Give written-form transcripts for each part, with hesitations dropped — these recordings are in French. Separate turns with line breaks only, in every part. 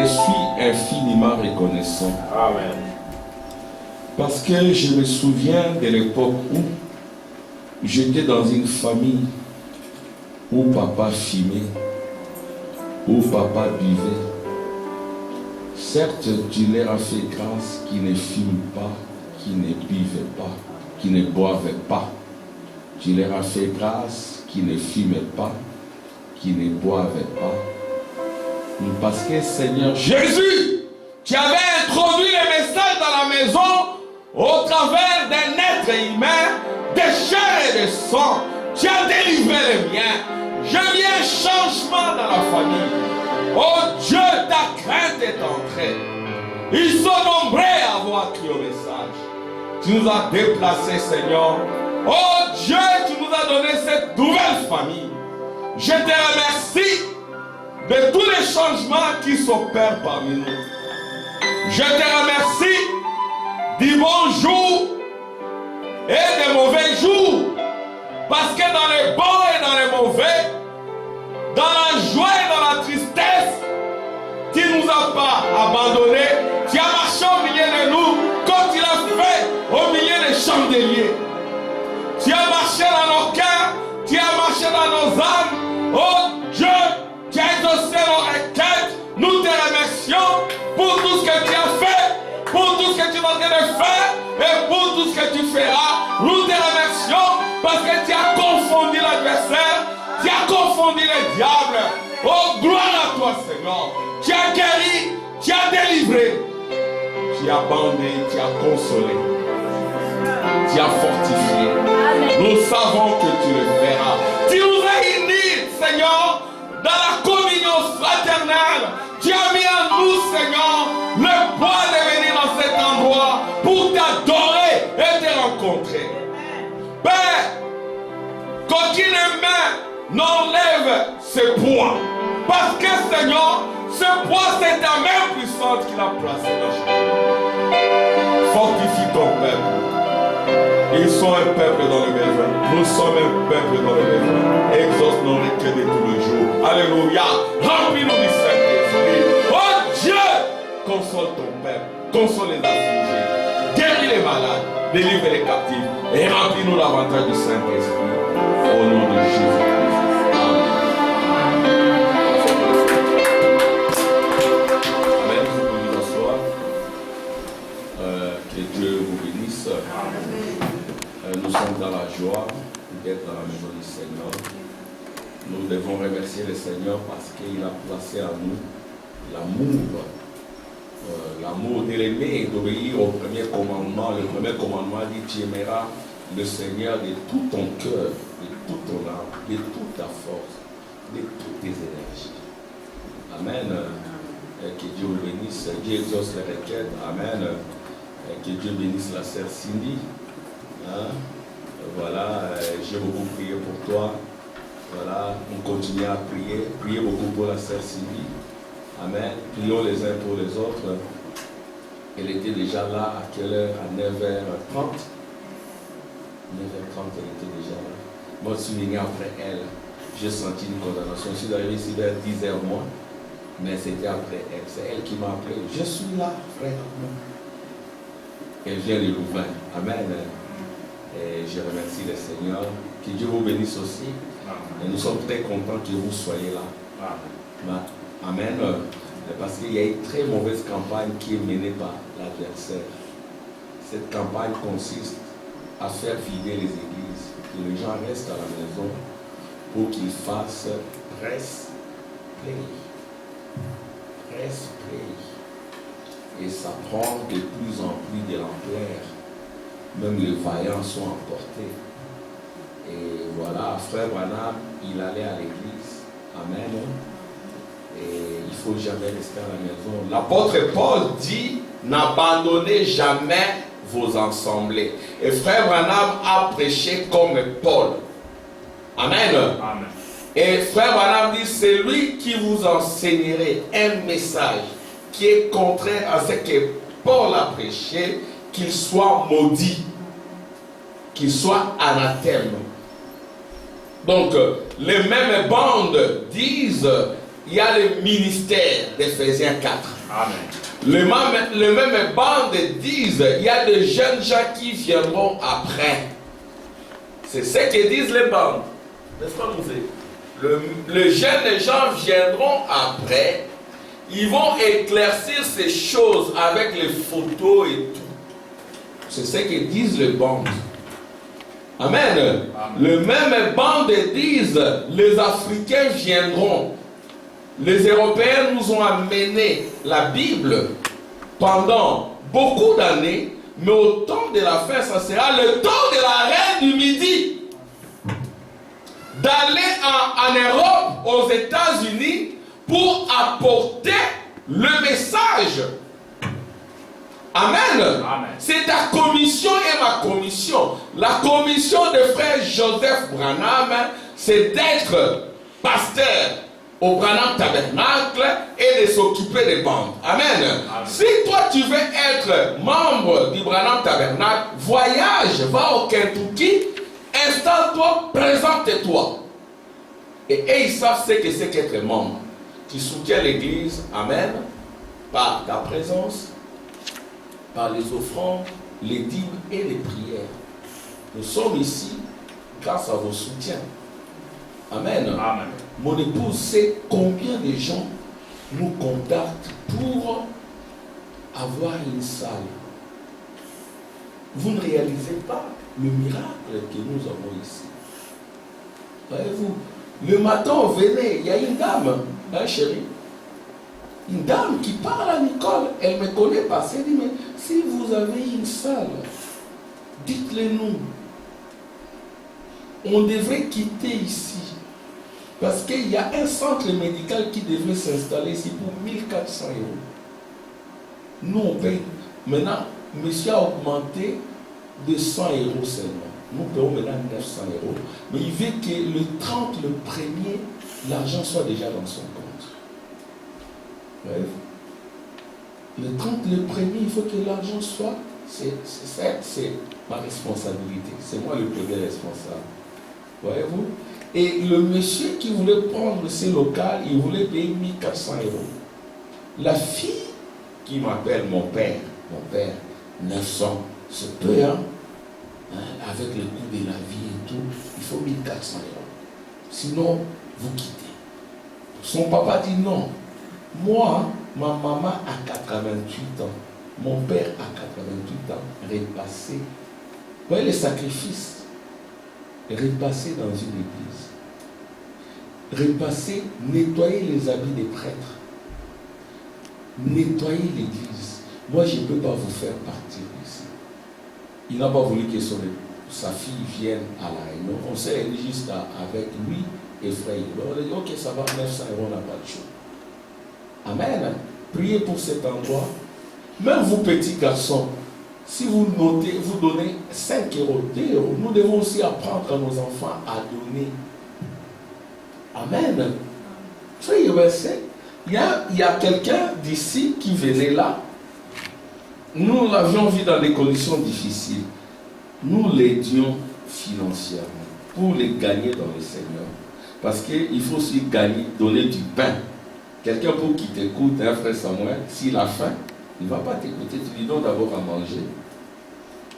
je suis infiniment reconnaissant.
Amen.
Parce que je me souviens de l'époque où j'étais dans une famille où papa fumait, où papa buvait. Certes, tu leur as fait grâce qui ne fument pas, qui ne buvent pas, qui ne boivent pas. Tu leur as fait grâce qui ne fument pas, qui ne boivent pas. Parce que Seigneur Jésus, tu avais introduit le message dans la maison au travers d'un être humain, de chair et de sang. Tu as délivré les miens. Je viens changement dans la famille. Oh Dieu, ta crainte est entrée. Ils sont nombreux à avoir crié au message. Tu nous as déplacés, Seigneur. Oh Dieu, tu nous as donné cette nouvelle famille. Je te remercie de tous les changements qui s'opèrent parmi nous. Je te remercie du bon jour et des mauvais jours. Parce que dans les bons et dans les mauvais, dans la joie et dans la tristesse, tu ne nous as pas abandonnés. Tu as marché au milieu de nous comme tu l'as fait au milieu des chandeliers. Tu as marché dans nos cœurs, tu as marché dans nos âmes. Oh Dieu, tu as exaucé nos requêtes. Nous te remercions pour tout ce que tu as fait, pour tout ce que tu es en train de faire et pour tout ce que tu feras. Nous te remercions parce que tu as confondu l'adversaire, tu as confondu le diable. Oh, gloire à toi, Seigneur. Tu as guéri, tu as délivré, tu as bandé, tu as consolé, tu as fortifié. Nous savons que tu le feras. Tu nous as unis, Seigneur, dans la communion fraternelle. Tu as mis en nous, Seigneur, le poids de venir dans cet endroit pour t'adorer et te rencontrer. Père, qu'aucune main n'enlève ce poids. Parce que, Seigneur, ce poids, c'est ta main puissante qui l'a placé dans chez nous. Fortifie ton peuple. Ils sont un peuple dans le besoin. Nous sommes un peuple dans le besoin. Exauce nos requêtes de tous les jours. Alléluia. Remplis-nous du Saint-Esprit. Oh Dieu, console ton peuple. Console les affligés. Guéris les malades. Délivre les captifs. Et remplis-nous davantage du Saint-Esprit. Au nom de Jésus. Nous sommes dans la joie d'être dans la maison du Seigneur. Nous devons remercier le Seigneur parce qu'il a placé en nous l'amour. L'amour de l'aimer et d'obéir au premier commandement. Le premier commandement dit: tu aimeras le Seigneur de tout ton cœur, de toute ton âme, de toute ta force, de toutes tes énergies. Amen. Que Dieu vous bénisse. Dieu exauce les requêtes. Amen. Que Dieu bénisse la sœur Cindy. Hein? Voilà, j'ai beaucoup prié pour toi. Voilà, on continue à prier. Priez beaucoup pour la sœur Cindy. Amen. Prions les uns pour les autres. Elle était déjà là à quelle heure? À 9h30. 9h30, elle était déjà là. Moi, je suis venu après elle. J'ai senti une condamnation. Je suis arrivé ici vers 10h moins. Mais c'était après elle. C'est elle qui m'a appelé. Je suis là, frère. Elle vient de Louvain. Amen. Et je remercie le Seigneur. Que Dieu vous bénisse aussi. Et nous sommes très contents que vous soyez là. Amen. Parce qu'il y a une très mauvaise campagne qui est menée par l'adversaire. Cette campagne consiste à faire vider les églises. Que les gens restent à la maison pour qu'ils fassent press play. Press play. Et ça prend de plus en plus de l'ampleur. Même les vaillants sont emportés. Et voilà, frère Branham, il allait à l'église. Amen. Et il ne faut jamais rester à la maison. L'apôtre Paul dit: n'abandonnez jamais vos assemblées. Et frère Branham a prêché comme Paul. Amen.
Amen.
Et frère Branham dit: c'est lui qui vous enseignerait un message qui est contraire à ce que Paul a prêché, qu'il soit maudit, qu'il soit anathème. Donc, les mêmes bandes disent il y a le ministère d'Éphésiens 4.
Amen.
Le même bande disent, il y a de jeunes gens qui viendront après. C'est ce que disent les bandes. N'est-ce pas, Mosé? Les jeunes gens viendront après. Ils vont éclaircir ces choses avec les photos et tout. C'est ce que disent les bandes. Amen. Amen. Le même bande disent, les Africains viendront. Les Européens nous ont amené la Bible pendant beaucoup d'années, mais au temps de la fin, ça sera le temps de la reine du Midi. D'aller en Europe, aux États-Unis, pour apporter le message. Amen.
Amen.
C'est ta commission et ma commission. La commission de frère Joseph Branham, c'est d'être pasteur au Branham Tabernacle et de s'occuper des bandes. Amen.
Amen.
Si toi tu veux être membre du Branham Tabernacle, voyage, va au Kentucky, installe-toi, présente-toi. Et ils savent ce que c'est qu'être membre. Tu soutiens l'église, amen, par ta présence, par les offrandes, les dîmes et les prières. Nous sommes ici grâce à vos soutiens. Amen.
Amen.
Mon épouse sait combien de gens nous contactent pour avoir une salle. Vous ne réalisez pas le miracle que nous avons ici. Voyez-vous, le matin, venez, il y a une dame, hein, chérie, une dame qui parle à Nicole, elle me connaît pas, elle dit, mais si vous avez une salle, dites-le nous. On devrait quitter ici. Parce qu'il y a un centre médical qui devrait s'installer ici pour 1400 €. Nous, on paye. Maintenant, monsieur a augmenté de 100 € seulement. Nous payons maintenant 900 €. Mais il veut que le 30, le 1er, l'argent soit déjà dans son compte. Ouais. Le 30, le 1er, il faut que l'argent soit. C'est ma responsabilité. C'est moi le premier responsable. Voyez-vous? Et le monsieur qui voulait prendre ces locales, il voulait payer 1400 €. La fille qui m'appelle mon père, 900, c'est peu, hein? Avec le coût de la vie et tout, il faut 1400 €. Sinon, vous quittez. Son papa dit non. Moi, ma maman a 88 ans. Mon père a 88 ans. Repasser. Vous voyez les sacrifices? Repasser dans une église. Repasser, nettoyer les habits des prêtres. Nettoyer l'église. Moi, je ne peux pas vous faire partir ici. Il n'a pas voulu que sa fille vienne à la réunion. On s'est réunis juste avec lui et frère. On a dit, ok, ça va, 900 €, on n'a pas de choix. Amen. Priez pour cet endroit. Même vous, petits garçons, si vous notez, vous donnez 5 €, 2 €, nous devons aussi apprendre à nos enfants à donner. Amen. Il y a quelqu'un d'ici qui venait là. Nous l'avions vu dans des conditions difficiles. Nous l'aidions financièrement pour les gagner dans le Seigneur. Parce qu'il faut aussi gagner, donner du pain. Quelqu'un pour qui t'écoute, hein, frère Samuel, s'il a faim, il ne va pas t'écouter, tu lui donnes d'abord à manger.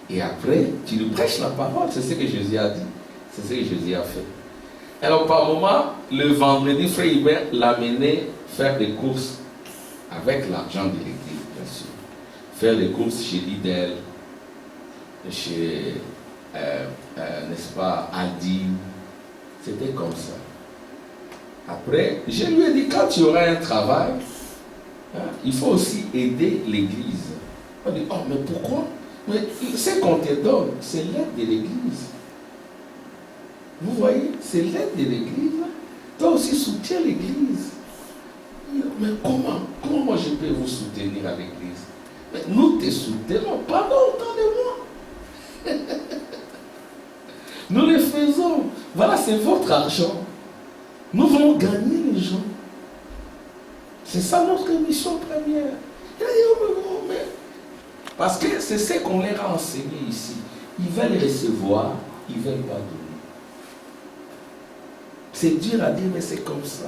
Et après, tu lui prêches la parole. C'est ce que Jésus a dit. C'est ce que Jésus a fait. Alors, par moment, le vendredi, frère Hubert l'amenait faire des courses avec l'argent de l'église, bien sûr. Faire des courses chez Lidl, chez, n'est-ce pas, Aldi. C'était comme ça. Après, je lui ai dit, quand tu auras un travail, hein, il faut aussi aider l'église. On dit, oh, mais pourquoi? Mais ce qu'on te donne, c'est l'aide de l'église. Vous voyez, c'est l'aide de l'église. Toi aussi, soutiens l'église. Mais comment? Comment moi je peux vous soutenir à l'église? Mais nous te soutenons pendant autant de mois. Nous le faisons. Voilà, c'est votre argent. Nous voulons gagner les gens. C'est ça notre mission première. Parce que c'est ce qu'on leur a enseigné ici. Ils veulent recevoir, ils ne veulent pas donner. C'est dur à dire, mais c'est comme ça.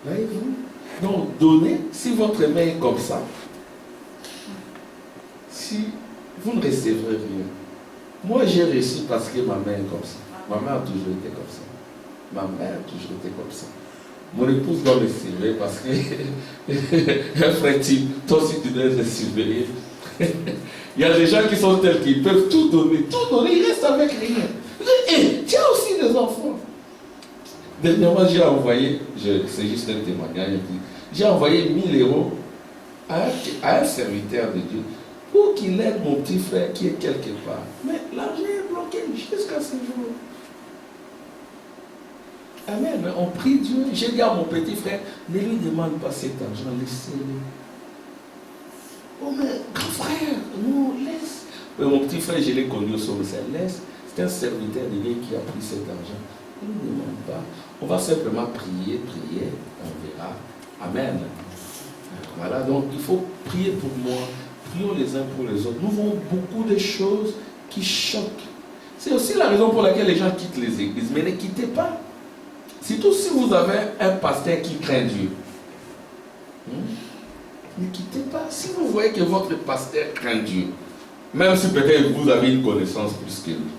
Voyez-vous? Donc, donnez, si votre main est comme ça, si vous ne recevrez rien. Moi, j'ai réussi parce que ma main est comme ça. Ma mère a toujours été comme ça. Ma mère a toujours été comme ça. Mon épouse doit me surveiller parce que un frère type, toi aussi tu dois te surveiller. Il y a des gens qui sont tels qu'ils peuvent tout donner, ils restent avec rien. Et tu as aussi des enfants. Dernièrement, j'ai envoyé, c'est juste un témoignage, j'ai envoyé 1000 € à un serviteur de Dieu pour qu'il aide mon petit frère qui est quelque part. Mais l'argent est bloqué jusqu'à ce jour. Amen. On prie Dieu. J'ai dit à mon petit frère, ne lui demande pas cet argent, laissez-le. Oh mais grand frère, non, laisse. Mais mon petit frère, je l'ai connu au sommet, laisse. C'est un serviteur de Dieu qui a pris cet argent. Ne lui demande pas. On va simplement prier, on verra. Amen. Voilà, donc il faut prier pour moi. Prions les uns pour les autres. Nous voyons beaucoup de choses qui choquent. C'est aussi la raison pour laquelle les gens quittent les églises. Mais ne quittez pas. Surtout si vous avez un pasteur qui craint Dieu. Ne quittez pas. Si vous voyez que votre pasteur craint Dieu, même si peut-être vous avez une connaissance plus que lui,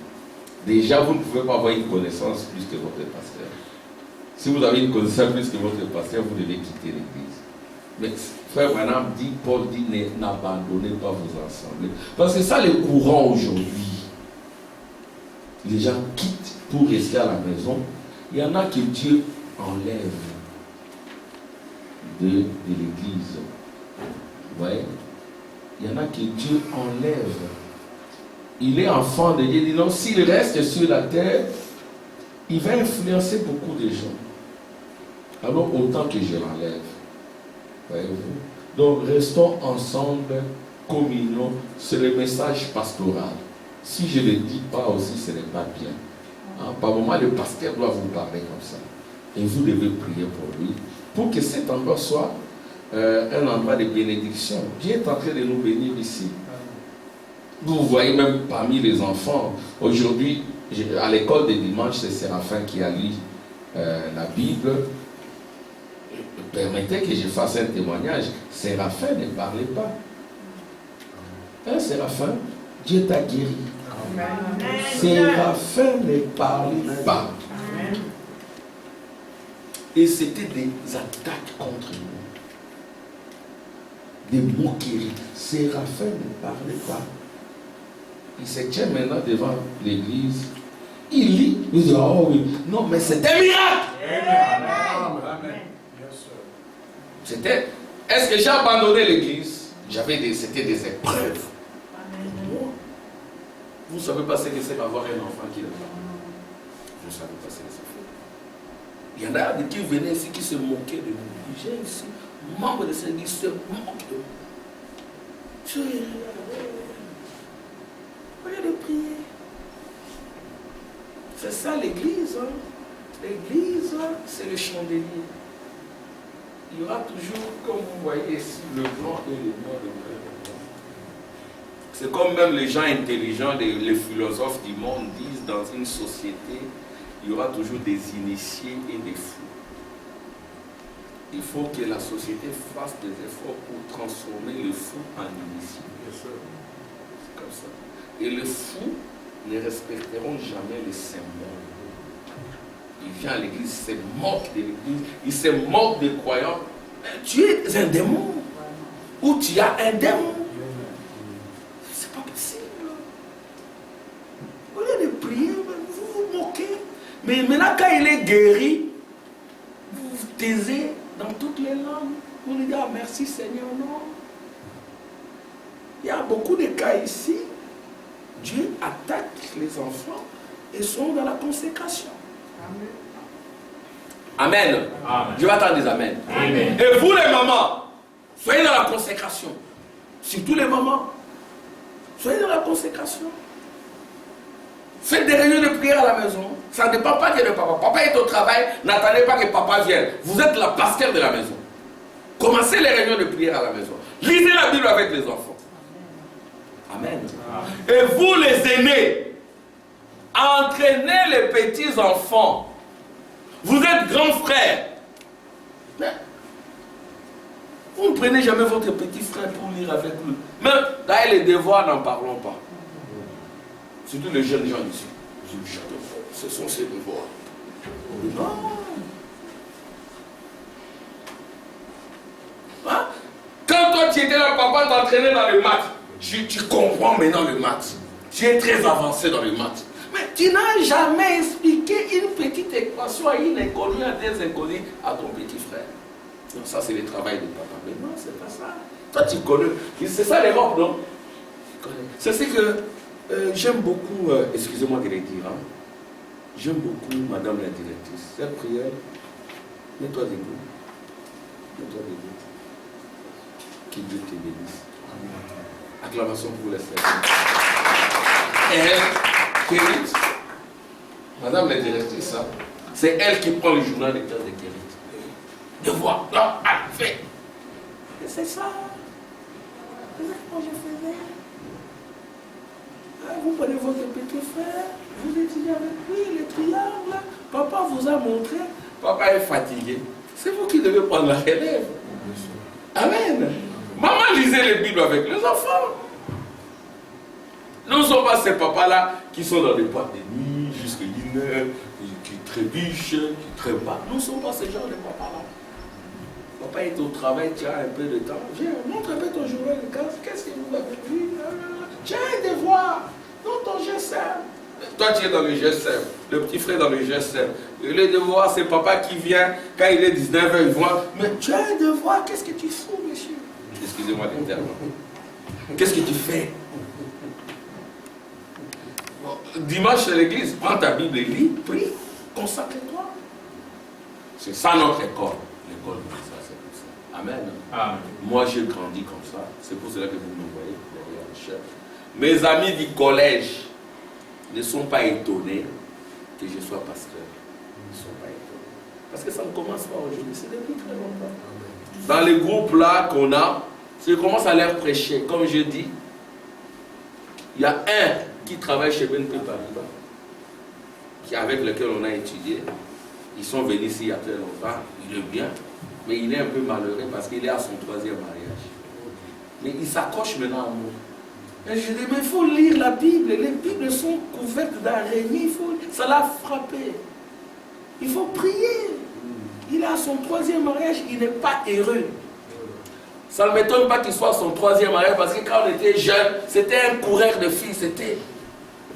déjà vous ne pouvez pas avoir une connaissance plus que votre pasteur. Si vous avez une connaissance plus que votre pasteur, vous devez quitter l'église. Mais frère Branham dit, Paul dit, n'abandonnez pas vos assemblées. Parce que ça, le courant aujourd'hui, les gens quittent pour rester à la maison. Il y en a que Dieu enlève de l'église. Vous voyez? Il y en a que Dieu enlève. Il est enfant de Dieu. Il dit non, s'il reste sur la terre, il va influencer beaucoup de gens. Alors autant que je l'enlève. Voyez-vous? Donc restons ensemble, communions. C'est le message pastoral. Si je ne le dis pas aussi, ce n'est pas bien. Par moment, le pasteur doit vous parler comme ça. Et vous devez prier pour lui. Pour que cet endroit soit un endroit de bénédiction. Dieu est en train de nous bénir ici. Vous voyez même parmi les enfants, aujourd'hui, à l'école de dimanche, c'est Séraphin qui a lu la Bible. Permettez que je fasse un témoignage. Séraphin ne parlait pas. Hein, Séraphin, Dieu t'a guéri. Séraphin ne parlait pas. Amen. Et c'était des attaques contre nous. Des moqueries. Séraphin ne parlait pas. Il se tient maintenant devant l'église. Il lit. Il dit, oh oui. Non, mais c'est un miracle. Amen. C'était. Est-ce que j'ai abandonné l'église? C'était des épreuves. Vous ne savez pas ce que c'est qu'avoir un enfant qui est là. Je ne savais pas ce que c'est. Il y en a qui venaient ici qui se moquaient de nous. J'ai ici, membre de cette église se moque de nous. Voyez de prier. C'est ça l'église. Hein? L'église, c'est le chandelier. Il y aura toujours, comme vous voyez ici, le blanc et le noir de bleu. C'est comme même les gens intelligents, les philosophes du monde disent, dans une société, il y aura toujours des initiés et des fous. Il faut que la société fasse des efforts pour transformer le fou en initié. C'est comme ça. Et les fous ne respecteront jamais les symboles. Il vient à l'église, il se moque de l'église, il se moque des croyants. Tu es un démon. Ou tu as un démon. C'est pas possible. Au lieu de prier, vous vous moquez. Mais maintenant, quand il est guéri, vous vous taisez dans toutes les langues. Vous lui dites, ah, merci Seigneur, non. Il y a beaucoup de cas ici. Dieu attaque les enfants et sont dans la consécration. Amen. Amen. Je vais attendre des amen. Amen. Et vous les mamans, soyez dans la consécration. Surtout les mamans, soyez dans la consécration. Faites des réunions de prière à la maison. Ça ne dépend pas que le papa. Papa est au travail, n'attendez pas que papa vienne. Vous êtes la pasteur de la maison. Commencez les réunions de prière à la maison. Lisez la Bible avec les enfants. Amen. Amen. Et vous les aînés, entraînez les petits enfants. Vous êtes grands frères.
Mais vous ne prenez jamais votre petit frère pour lire avec lui. Même dans les devoirs, n'en parlons pas. Surtout les jeunes gens ici. Ce sont ces devoirs. Non. Hein? Quand toi tu étais là, papa t'entraînait dans les maths, tu comprends maintenant le maths. Tu es très avancé dans les maths. Mais tu n'as jamais expliqué une petite équation à une inconnue, à des inconnus, à ton petit frère. Non, ça c'est le travail de papa. Mais non, c'est pas ça. Toi tu connais. C'est ça l'Europe, non? C'est ce que j'aime beaucoup, excusez-moi de le dire, hein. J'aime beaucoup madame la directrice. Cette prière, mets-toi debout. Mets-toi debout. Que Dieu te bénisse. Acclamation pour les Seigneur. Elle, Kérit, madame la directrice, hein, c'est elle qui prend le journal des cœurs de Kérit. De voir, là, fait. Et c'est ça. C'est ça que moi je faisais. Vous prenez votre petit frère, vous étudiez avec lui, les triangles. Papa vous a montré. Papa est fatigué. C'est vous qui devez prendre la relève. Amen. Maman lisait les Bibles avec les enfants. Nous ne sommes pas ces papas-là qui sont dans les boîtes de nuit jusqu'à 1 heure, qui trébuchent, qui trébuchent. Nous ne sommes pas ce genre de papas-là. Papa est au travail, tu as un peu de temps. Viens, montre un peu ton journal de classe. Qu'est-ce que vous avez vu? Tiens, un devoir. Non, ton GSM. Toi, tu es dans le GSM. Le petit frère dans le GSM. Le devoir, c'est papa qui vient. Quand il est 19h, il voit. Mais tu as un devoir. Qu'est-ce que tu fous, monsieur? Excusez-moi le terme. Qu'est-ce que tu fais? Bon, dimanche à l'église, prends ta Bible et lis, prie, consacre-toi. C'est ça notre école. L'école de ça, c'est comme ça. Amen. Amen. Moi, j'ai grandi comme ça. C'est pour cela que vous me voyez derrière le chef. Mes amis du collège ne sont pas étonnés que je sois pasteur. Ils ne sont pas étonnés. Parce que ça ne commence pas aujourd'hui, c'est depuis très longtemps. Dans les groupes là qu'on a, je commence à leur prêcher. Comme je dis, il y a un qui travaille chez BNP Paribas, avec lequel on a étudié. Ils sont venus ici il y a très longtemps. Il est bien, mais il est un peu malheureux parce qu'il est à son 3e mariage. Mais il s'accroche maintenant à moi. Et je dis, mais il faut lire la Bible. Les Bibles sont couvertes d'araignées. Ça l'a frappé. Il faut prier. Il est à son 3e mariage. Il n'est pas heureux. Ça ne m'étonne pas qu'il soit à son 3e mariage parce que quand on était jeune, c'était un coureur de filles. C'était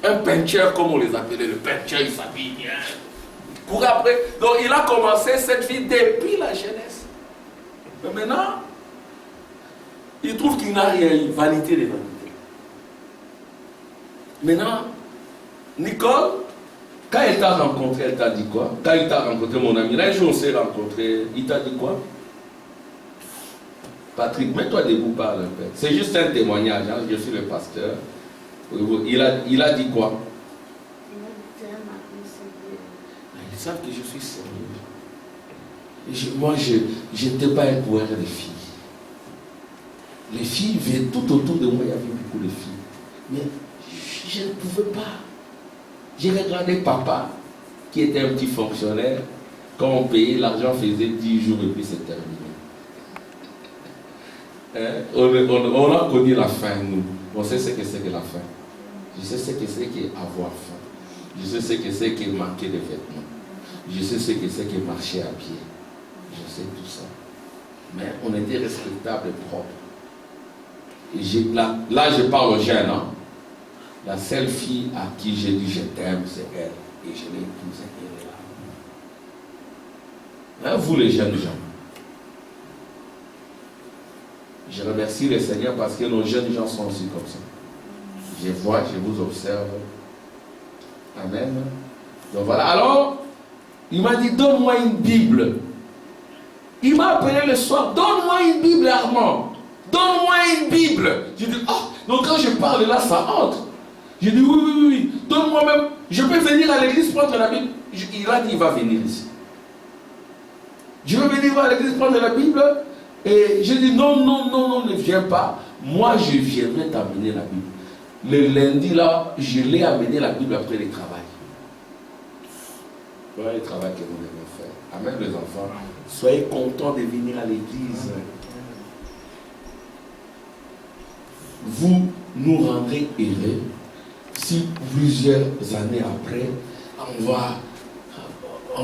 un peinture, comme on les appelait. Le peinture, il s'habille bien. Il courait après. Donc il a commencé cette vie depuis la jeunesse. Mais maintenant, il trouve qu'il n'a rien. Vanité des vanités. Maintenant, Nicole, quand elle t'a rencontré, elle t'a dit quoi? Quand il t'a rencontré, mon ami, là, un jour on s'est rencontré, il t'a dit quoi? Patrick, mets-toi debout par le père. C'est juste un témoignage, hein? Je suis le pasteur. Il a dit quoi? Ils savent que je suis sérieux. Moi, je n'étais pas un coureur de filles. Les filles viennent tout autour de moi, il y avait beaucoup de filles. Mais je ne pouvais pas. J'ai regardé papa, qui était un petit fonctionnaire. Quand on payait, l'argent faisait 10 jours et puis c'est terminé. Hein? On a connu la faim, nous. On sait ce que c'est que la faim. Je sais ce que c'est qu'avoir faim. Je sais ce que c'est que manquer de vêtements. Je sais ce que c'est que marcher à pied. Je sais tout ça. Mais on était respectables et propres. Et là, je parle aux jeunes. Hein? La seule fille à qui j'ai dit je t'aime, c'est elle. Et je l'ai épousée, elle est là. Hein, vous les jeunes gens. Je remercie le Seigneur parce que nos jeunes gens sont aussi comme ça. Je vois, je vous observe. Amen. Donc voilà. Alors, il m'a dit, donne-moi une Bible. Il m'a appelé le soir, donne-moi une Bible, Armand. Donne-moi une Bible. J'ai dit, oh, donc quand je parle là, ça entre. J'ai dit, oui. Donne-moi même. Je peux venir à l'église prendre la Bible. Il a dit, il va venir ici. Je veux venir à l'église prendre la Bible. Et j'ai dit, non, ne viens pas. Moi, je viendrai t'amener la Bible. Le lundi, là, je l'ai amené la Bible après le travail. Voilà le travail que nous devons faire. Amen, les enfants. Soyez contents de venir à l'église.
Vous nous rendrez heureux si plusieurs années après, on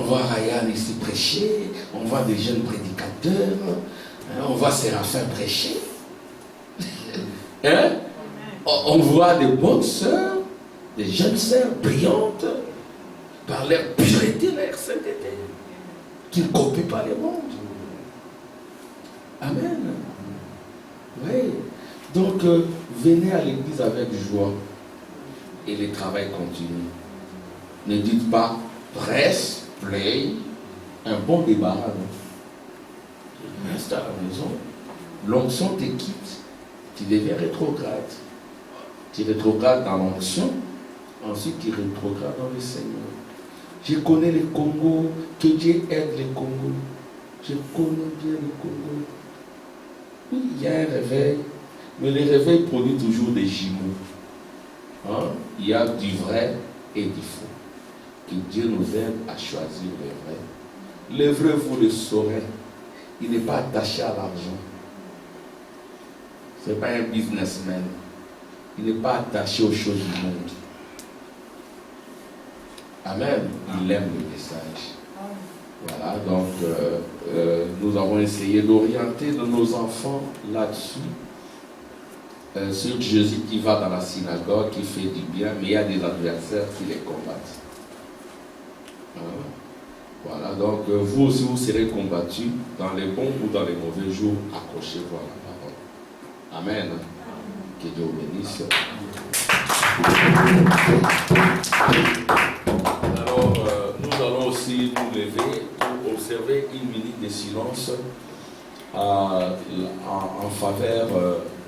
voit Ryan ici prêcher, on voit des jeunes prédicateurs, on voit Séraphin prêcher. Hein? On voit des bonnes sœurs, des jeunes sœurs brillantes, par leur pureté, leur sainteté, qui ne copient pas les mondes. Amen. Oui. Donc, venez à l'église avec joie et le travail continue. Ne dites pas presse, play, un bon débarras. Reste à la maison. L'onction te quitte. Tu deviens rétrograde. Tu rétrogrades dans l'onction, ensuite tu rétrogrades dans le Seigneur. Je connais le Congo, que Dieu aide le Congo. Je connais bien le Congo. Oui, il y a un réveil, mais le réveil produit toujours des jumeaux. Hein? Il y a du vrai et du faux. Que Dieu nous aide à choisir le vrai. Le vrai, vous le saurez. Il n'est pas attaché à l'argent. Ce n'est pas un businessman. Il n'est pas attaché aux choses du monde. Amen. Il aime le message. Voilà, donc nous avons essayé d'orienter nos enfants là-dessus. Sur Jésus qui va dans la synagogue, qui fait du bien, mais il y a des adversaires qui les combattent. Voilà, donc vous aussi vous serez combattus dans les bons ou dans les mauvais jours. Accrochez-vous à la parole. Amen. Que Dieu vous bénisse. Alors, nous allons aussi nous lever pour observer une minute de silence en faveur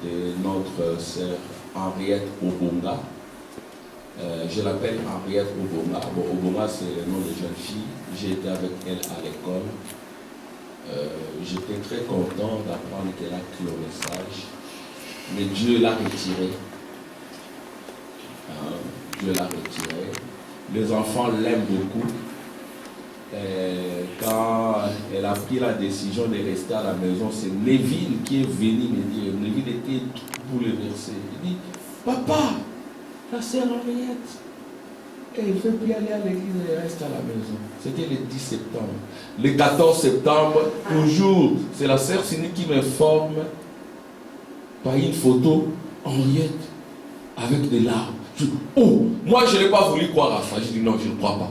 de notre sœur Henriette Obonga. Je l'appelle Henriette Obonga. Bon, Obonga, c'est le nom de jeune fille. J'ai été avec elle à l'école. J'étais très content d'apprendre qu'elle a cru au message. Mais Dieu l'a retiré. Dieu l'a retiré. Les enfants l'aiment beaucoup. Quand elle a pris la décision de rester à la maison, c'est Neville qui est venu me dire. Neville était bouleversé. Il dit, papa, la sœur Henriette, elle ne veut plus aller à l'église, elle reste à la maison. C'était le 10 septembre. Le 14 septembre, toujours, c'est la sœur Cindy qui m'informe par une photo, Henriette, avec des larmes. Je dis, oh, moi je n'ai pas voulu croire à ça. Je dis non, je ne crois pas.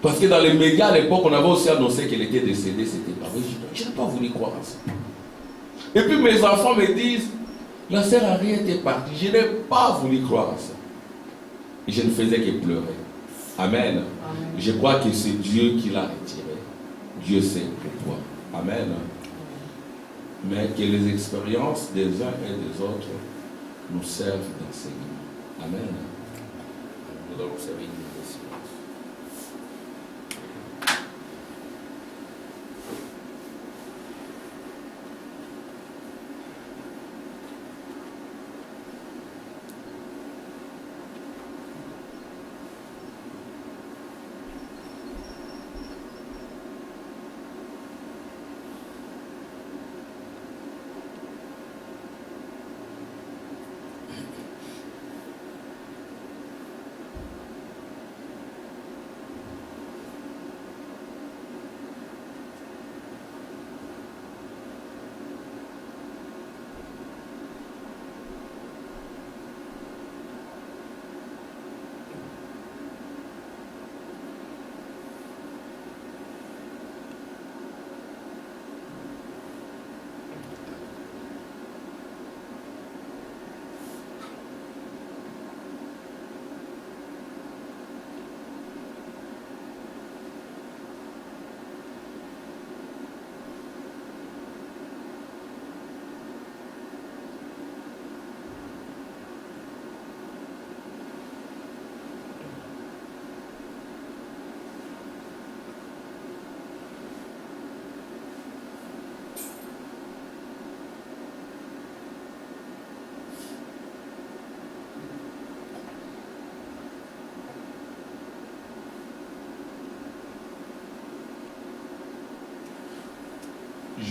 Parce que dans les médias à l'époque, on avait aussi annoncé qu'elle était décédée, c'était pas vrai. Je n'ai pas voulu croire à ça. Et puis mes enfants me disent, la sœur Henriette est partie. Je n'ai pas voulu croire à ça. Et je ne faisais que pleurer. Amen. Amen. Je crois que c'est Dieu qui l'a retiré. Dieu sait pourquoi. Amen. Mais que les expériences des uns et des autres nous servent d'enseignement. Amen. Nous allons servir une silence.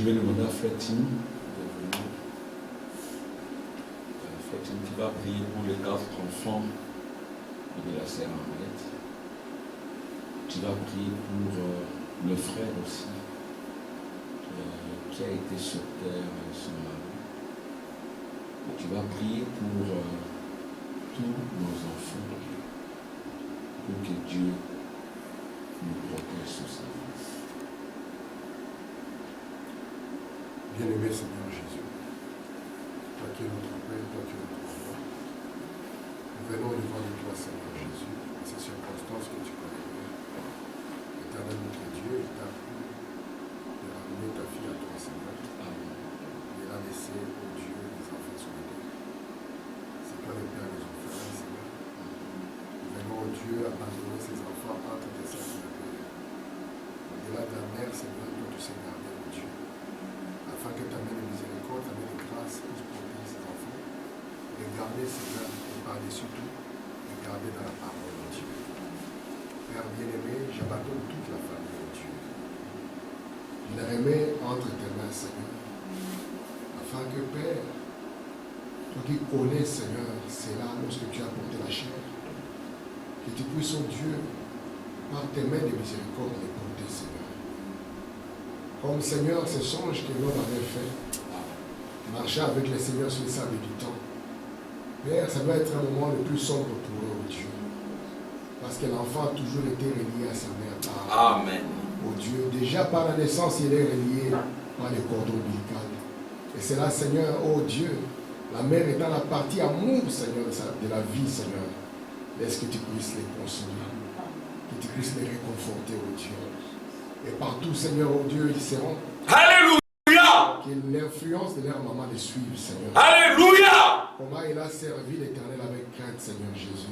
Je vais demander à Frère Tim de venir. Frère Tim qui va prier pour les 4 enfants de la sœur Henriette. Tu vas prier pour le frère aussi, qui a été sur terre, son mari. Tu vas prier pour tous nos enfants, pour que Dieu nous protège sous sa face.
Bien-aimé Seigneur Jésus, toi qui es notre Père, toi qui es notre Roi, nous venons devant de toi, Seigneur Jésus, dans ces circonstances que tu connais bien. Éternel notre Dieu, il t'a plu de ramener ta fille à toi, Seigneur. Il a laissé, oh Dieu, les enfants souhaiter. C'est toi le Père des enfants, Seigneur. Nous venons, oh Dieu, abandonner ces enfants entre tes saints de Père. Au-delà de la mère, Seigneur, toi tu sais garder, oh Dieu. Afin que ta main de miséricorde, ta main de grâce puisse protéger ces enfants. Les garder, Seigneur, et par-dessus tout, les garder dans la parole de Dieu. Père bien-aimé, j'abandonne toute la famille de Dieu. Je les remets entre tes mains, Seigneur. Afin que, Père, toi qui connais, Seigneur, c'est là lorsque tu as porté la chair, que tu puisses, oh Dieu, par tes mains de miséricorde, les porter, Seigneur. Comme, Seigneur, ce songe que l'homme avait fait, marcher avec le Seigneur sur les sables du temps. Père, ça doit être un moment le plus sombre pour eux, oh Dieu. Parce que l'enfant a toujours été relié à sa mère.
Amen.
Oh Dieu, déjà par la naissance, il est relié par les cordons ombilicales. Et c'est là, Seigneur, oh Dieu, la mère étant la partie amour, Seigneur, de la vie, Seigneur. Laisse que tu puisses les consoler, que tu puisses les réconforter, oh Dieu. Et partout, Seigneur, oh Dieu, ils seront.
Alléluia.
Que l'influence de leur maman les suive, Seigneur.
Alléluia.
Comment il a servi l'Éternel avec crainte, Seigneur Jésus.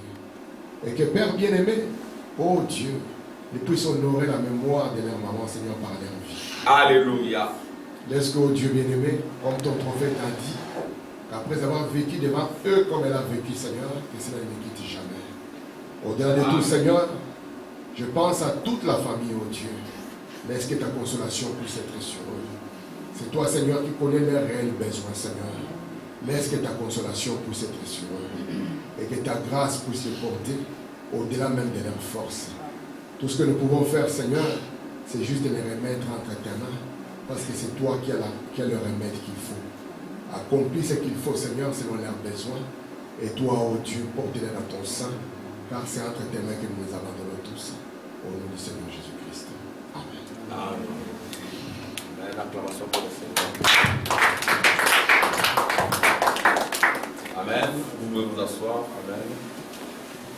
Et que Père bien-aimé, oh Dieu, ils puissent honorer la mémoire de leur maman, Seigneur, par leur vie.
Alléluia.
Laisse que, oh Dieu bien-aimé, comme ton prophète a dit, qu'après avoir vécu devant eux comme elle a vécu, Seigneur, que cela ne les quitte jamais. Au-delà de tout, Seigneur, je pense à toute la famille, oh Dieu. Laisse que ta consolation puisse être sur eux. C'est toi, Seigneur, qui connais leurs réels besoins, Seigneur. Laisse que ta consolation puisse être sur eux. Et que ta grâce puisse les porter au-delà même de leurs forces. Tout ce que nous pouvons faire, Seigneur, c'est juste de les remettre entre tes mains. Parce que c'est toi qui as le remède qu'il faut. Accomplis ce qu'il faut, Seigneur, selon leurs besoins. Et toi, oh Dieu, porte-les dans ton sein. Car c'est entre tes mains que nous les abandonnons tous. Au nom du Seigneur Jésus-Christ. Amen.
Amen. Acclamation pour le Seigneur. Amen. Vous pouvez vous asseoir. Amen.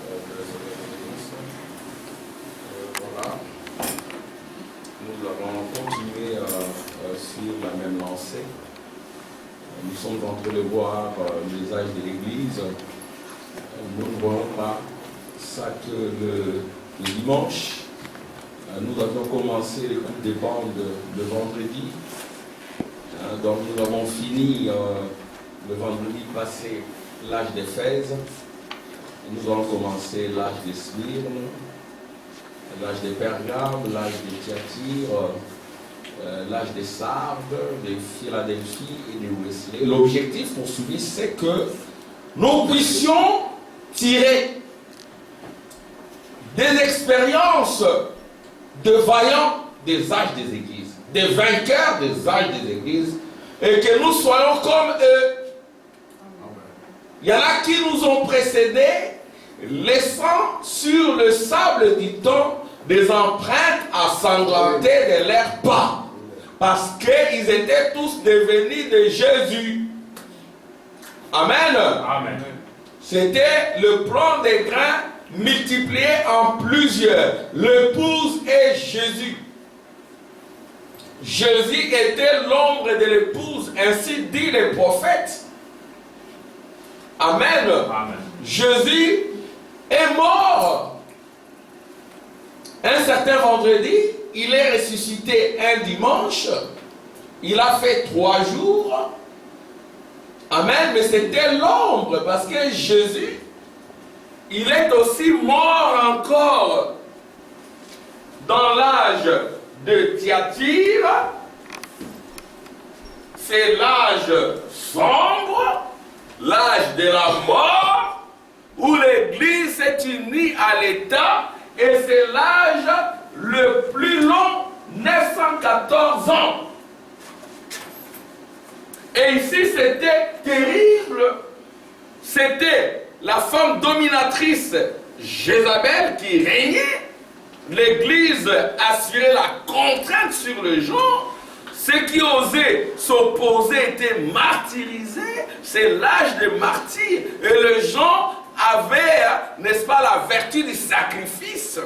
Que le Seigneur vous bénisse. Voilà. Nous allons continuer sur la même lancée. Nous sommes en train de voir l'usage de l'Église. Nous ne voyons pas ça que le dimanche. Nous avions commencé les coupes des bandes le vendredi. Donc nous avons fini le vendredi passé l'âge d'Éphèse. Nous allons commencer l'âge des Smyrne, l'âge des Pergames, l'âge des Thyatire, l'âge des Sardes, des Philadelphie et des Wesley. L'objectif poursuivi, c'est que nous puissions tirer des expériences de vaillants des âges des églises, des vainqueurs des âges des églises, et que nous soyons comme eux. Il y en a qui nous ont précédés, laissant sur le sable du temps des empreintes ensanglanter de leurs pas, parce qu'ils étaient tous devenus de Jésus. Amen.
Amen.
C'était le plan des grains multiplié en plusieurs. L'épouse est Jésus. Jésus était l'ombre de l'épouse, ainsi dit les prophètes. Amen.
Amen.
Jésus est mort un certain vendredi, il est ressuscité un dimanche, il a fait 3 jours. Amen, mais c'était l'ombre, parce que Jésus, il est aussi mort encore dans l'âge de Thyatire, c'est l'âge sombre, l'âge de la mort, où l'Église s'est unie à l'État, et c'est l'âge le plus long, 914 ans. Et ici, c'était terrible. C'était la femme dominatrice Jézabel qui régnait. L'Église assurait la contrainte sur le genre. Ceux qui osaient s'opposer étaient martyrisés. C'est l'âge des martyrs. Et les gens avaient, n'est-ce pas, la vertu du sacrifice.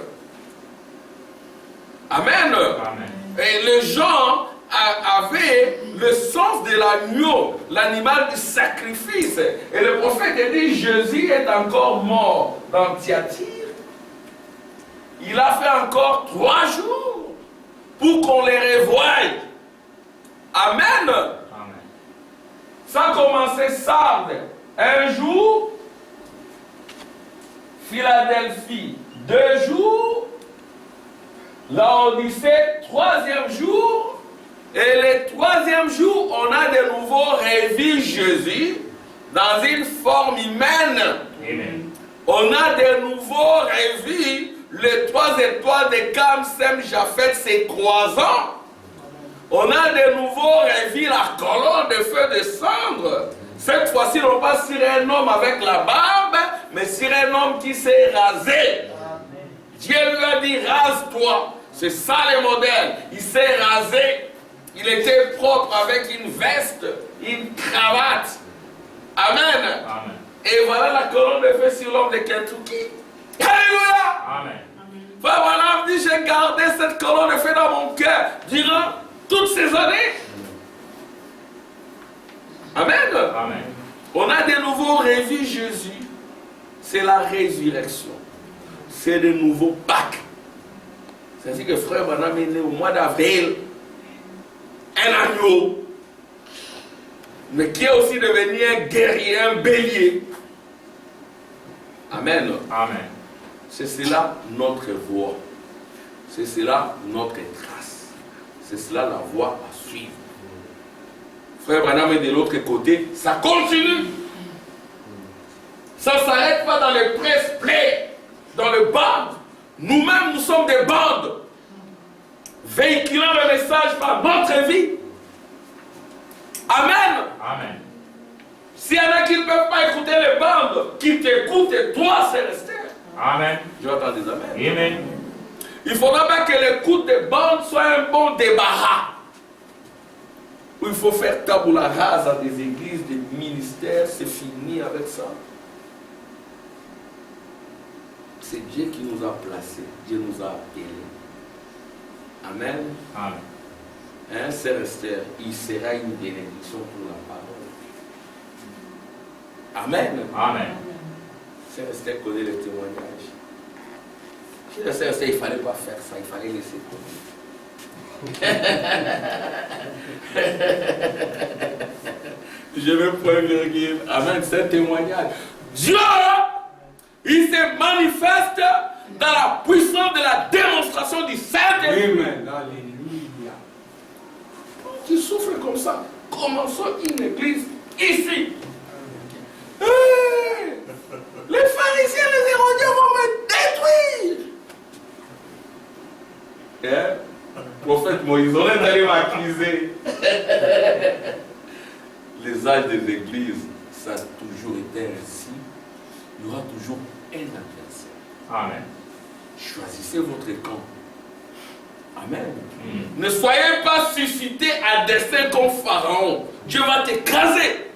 Amen.
Amen.
Et les gens avaient le sens de l'agneau, l'animal du sacrifice. Et le prophète a dit, Jésus est encore mort dans Thyatire. Il a fait encore 3 jours pour qu'on les revoie. Amen.
Amen.
Ça a commencé Sardes, un jour. Philadelphie, 2 jours. Laodicée, 3e jour. Et le 3e jour, on a de nouveau revu Jésus dans une forme humaine.
Amen.
On a de nouveau revu les 3 étoiles de Cam, Sem, Japheth, ses croisants. On a de nouveau revu la colonne de feu de cendre. Cette fois-ci, non pas sur un homme avec la barbe, mais sur un homme qui s'est rasé. Dieu lui a dit, rase-toi. C'est ça le modèle. Il s'est rasé. Il était propre avec une veste, une cravate. Amen.
Amen.
Et voilà la colonne de feu sur l'homme de Kentucky. Alléluia.
Amen.
Frère Branham dit, j'ai gardé cette colonne de feu dans mon cœur durant toutes ces années. Amen.
Amen.
On a de nouveau revu Jésus. C'est la résurrection. C'est de nouveau Pâques. C'est-à-dire que frère Branham est né au mois d'avril. Un agneau. Mais qui est aussi devenu un guerrier, un bélier. Amen.
Amen.
C'est cela notre voie. C'est cela notre trace. C'est cela la voie à suivre. Frère Branham est de l'autre côté, ça continue. Ça ne s'arrête pas dans les presse-play, dans les bandes. Nous-mêmes, nous sommes des bandes, véhiculant le message par notre vie. Amen.
Amen.
S'il y en a qui ne peuvent pas écouter les bandes, qui t'écoutent, et toi, c'est resté.
Amen.
Je entends des amens.
Amen.
Il ne faudra pas que l'écoute des bandes soit un bon débarras. Où il faut faire tabula rasa des églises, des ministères, c'est fini avec ça. C'est Dieu qui nous a placés, Dieu nous a appelés. Amen.
Amen.
Hein, Sœur Esther, il sera une bénédiction pour la parole. Amen.
Amen.
Sœur Esther connaît le témoignage. Je dis, Sœur Esther, il ne fallait pas faire ça, il fallait laisser tomber. Je vais point virgule. Amen, c'est un témoignage. Dieu, il se manifeste dans la puissance de la démonstration du Saint-Esprit.
Amen. Alléluia.
Tu souffres comme ça. Commençons une église ici. Les pharisiens, les hérodiens vont me détruire. Hein? Prophète Moïse, on est allé m'accuser. Les âges des églises, ça a toujours été ainsi. Il y aura toujours un adversaire.
Amen.
Choisissez votre camp. Amen. Ne soyez pas suscités à dessein comme Pharaon. Dieu va t'écraser.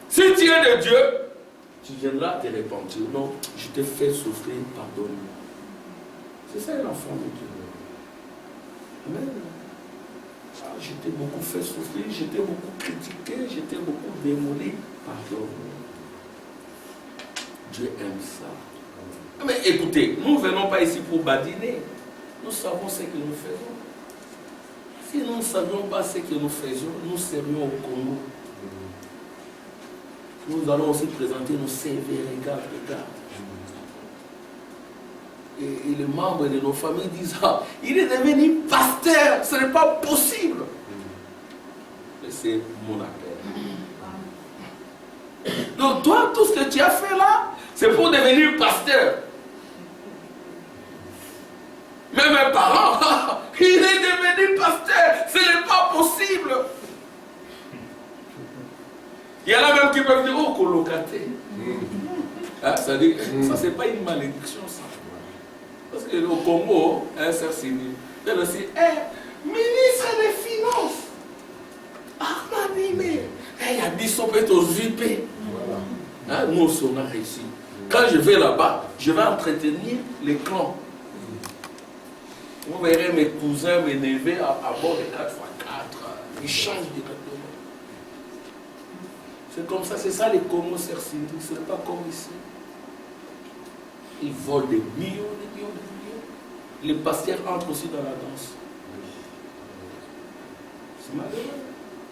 Si tu es de Dieu, tu viendras te repentir. Non, je t'ai fait souffrir, pardonne-moi. C'est ça l'enfant de Dieu. Amen. Ah, je t'ai beaucoup fait souffrir, je t'ai beaucoup critiqué, je t'ai beaucoup démoli. Pardonne-moi. Dieu aime ça. Mais écoutez, nous ne venons pas ici pour badiner. Nous savons ce que nous faisons. Si nous ne savions pas ce que nous faisions, nous serions au Congo. Nous allons aussi présenter nos CV, regarde. Et les membres de nos familles disent, ah, il est devenu pasteur, ce n'est pas possible. c'est mon appel. Donc toi, tout ce que tu as fait là, c'est pour devenir pasteur. Même mes parents, il est devenu pasteur. Ce n'est pas possible. Il y en a même qui peuvent dire, oh, colocaté. Hein, ça dit, ça, c'est pas une malédiction, ça. Parce que au Congo, un certain signe, il dit, ministre des Finances. Ah, mais il y a 10 sopètes aux UP. Hein, nous, on a réussi. Quand je vais là-bas, je vais entretenir les clans. Vous verrez mes cousins, mes neveux à bord de 4x4. Ils changent directement. C'est comme ça, c'est ça les Congo Cersini. Ce n'est pas comme ici. Ils volent des millions, des millions, des millions. Les pasteurs entrent aussi dans la danse. C'est malheureux.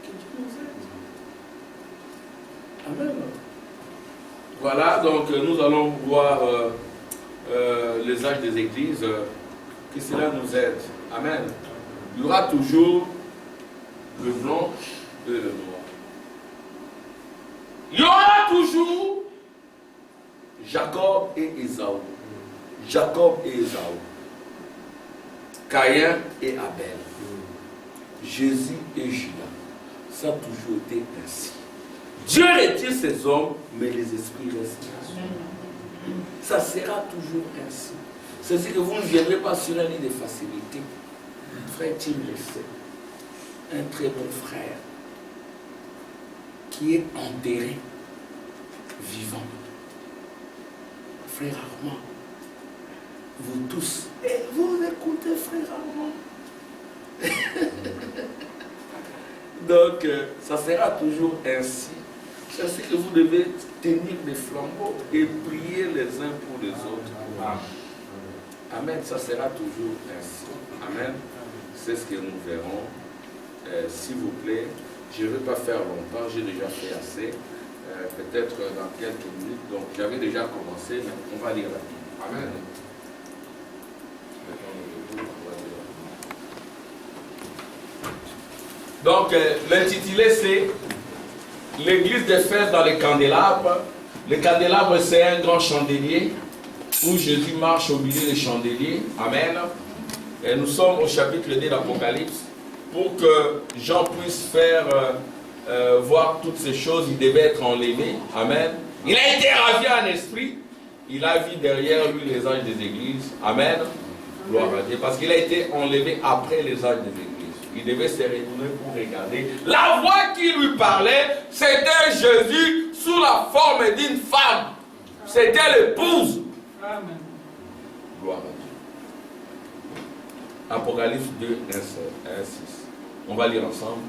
Que Dieu nous aide. Amen. Voilà, donc nous allons voir les âges des églises. Que cela nous aide. Amen. Il y aura toujours le blanc et le noir. Il y aura toujours Jacob et Ésaü. Jacob et Ésaü. Caïn et Abel. Jésus et Judas. Ça a toujours été ainsi. Dieu retire ces hommes, mais les esprits restent. Ça sera toujours ainsi. C'est que vous ne viendrez pas sur un lit de facilité. Frère Tim le sait. Un très bon frère qui est enterré, vivant. Frère Armand, vous tous, et vous écoutez frère Armand. Donc, ça sera toujours ainsi. C'est que vous devez tenir des flambeaux et prier les uns pour les autres. Amen, ça sera toujours ainsi. Amen. C'est ce que nous verrons. S'il vous plaît, je ne vais pas faire longtemps, j'ai déjà fait assez. Peut-être dans quelques minutes. Donc j'avais déjà commencé, mais on va lire la Bible. Amen. Donc l'intitulé c'est l'église d'Éphèse dans les candélabres. Le candélabre c'est un grand chandelier où Jésus marche au milieu des chandeliers. Amen. Et nous sommes au chapitre 2 d'Apocalypse. Pour que Jean puisse faire voir toutes ces choses, il devait être enlevé. Amen. Il a été ravi en esprit. Il a vu derrière lui les âges des églises. Amen. Gloire à Dieu. Parce qu'il a été enlevé après les âges des églises. Il devait se retourner pour regarder. La voix qui lui parlait, c'était Jésus sous la forme d'une femme. C'était l'épouse.
Amen.
Gloire à Dieu. Apocalypse 2, 1, 6. On va lire ensemble.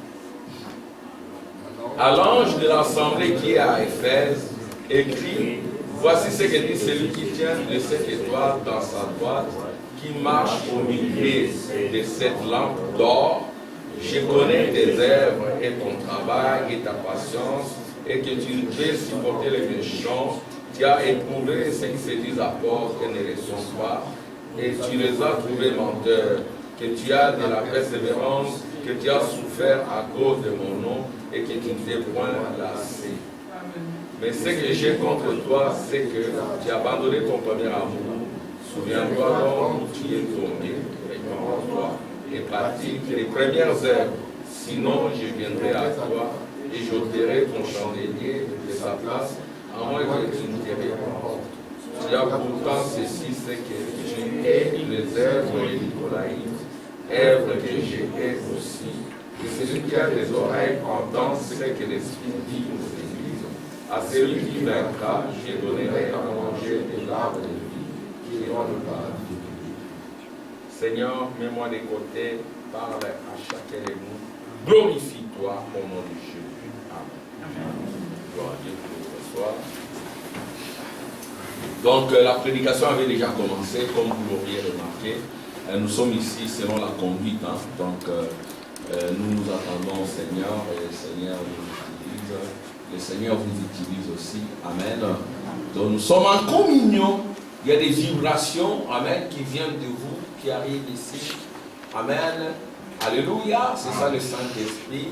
À l'ange de l'assemblée qui est à Éphèse, écrit, voici ce que dit celui qui tient les 7 étoiles dans sa droite, qui marche au milieu de 7 lampes d'or. Je connais tes œuvres et ton travail et ta patience, et que tu ne peux supporter les méchants. Tu as éprouvé ceux qui se disent apôtres et ne le sont pas, et tu les as trouvés menteurs, que tu as de la persévérance, que tu as souffert à cause de mon nom, et que tu ne t'es point lassé. Mais ce que j'ai contre toi, c'est que tu as abandonné ton premier amour. Souviens-toi donc où tu es tombé, répands-toi et pratique les premières œuvres. Sinon, je viendrai à toi et j'ôterai ton chandelier de sa place, à moins que tu ne te répandes. Tu as pourtant ceci, c'est que tu hais les œuvres de Nicolaïte, œuvres que je hais aussi. Et celui qui a des oreilles entend ce que l'Esprit dit aux églises. À celui qui vaincra, je donnerai à manger de l'arbre de vie qui est dans le paradis. Seigneur, mets-moi de côté, parle à chacun de nous. Glorifie-toi au nom de Jésus. Amen. Gloire à Dieu pour ce soir. Donc la prédication avait déjà commencé, comme vous l'auriez remarqué. Nous sommes ici selon la conduite. Donc nous nous attendons au Seigneur et le Seigneur nous utilise. Le Seigneur vous utilise aussi. Amen. Donc nous sommes en communion. Il y a des vibrations, amen, qui viennent de vous, qui arrivent ici. Amen. Alléluia. C'est ça le Saint-Esprit.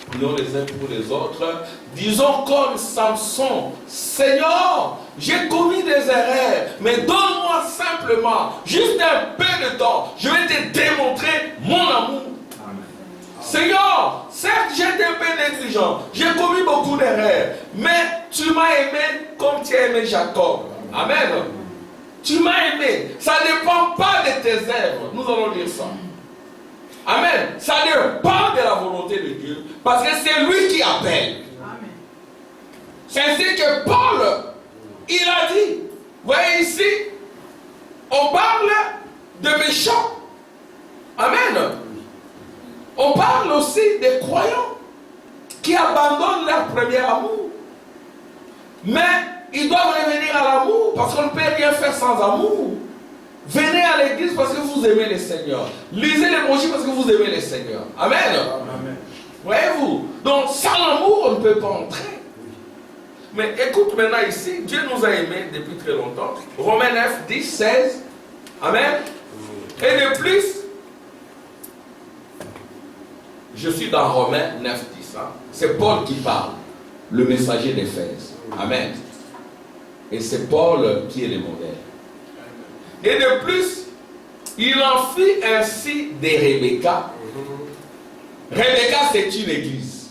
Prions les uns pour les autres. Disons comme Samson, Seigneur, j'ai commis des erreurs, mais donne-moi simplement juste un peu de temps. Je vais te démontrer mon amour. Amen. Seigneur, certes j'ai été un peu négligent, j'ai commis beaucoup d'erreurs, mais tu m'as aimé comme tu as aimé Jacob. Amen. Tu m'as aimé. Ça ne dépend pas de tes œuvres. Nous allons dire ça. Amen. Ça dépend de la volonté de Dieu. Parce que c'est lui qui appelle. Amen. C'est ainsi que Paul, il a dit. Vous voyez ici, on parle de méchants. Amen. On parle aussi des croyants qui abandonnent leur premier amour. Mais ils doivent revenir à l'amour parce qu'on ne peut rien faire sans amour. Venez à l'église parce que vous aimez le Seigneur. Lisez les brochures parce que vous aimez le Seigneur. Amen. Amen. Voyez-vous? Donc sans l'amour, on ne peut pas entrer. Mais écoute maintenant ici, Dieu nous a aimés depuis très longtemps. Romains 9, 10, 16. Amen. Et de plus, je suis dans Romains 9, 10. Hein. C'est Paul qui parle, le messager d'Éphèse. Amen. Et c'est Paul qui est le modèle. Et de plus, il en fit ainsi de Rebecca. Rebecca, c'est une église.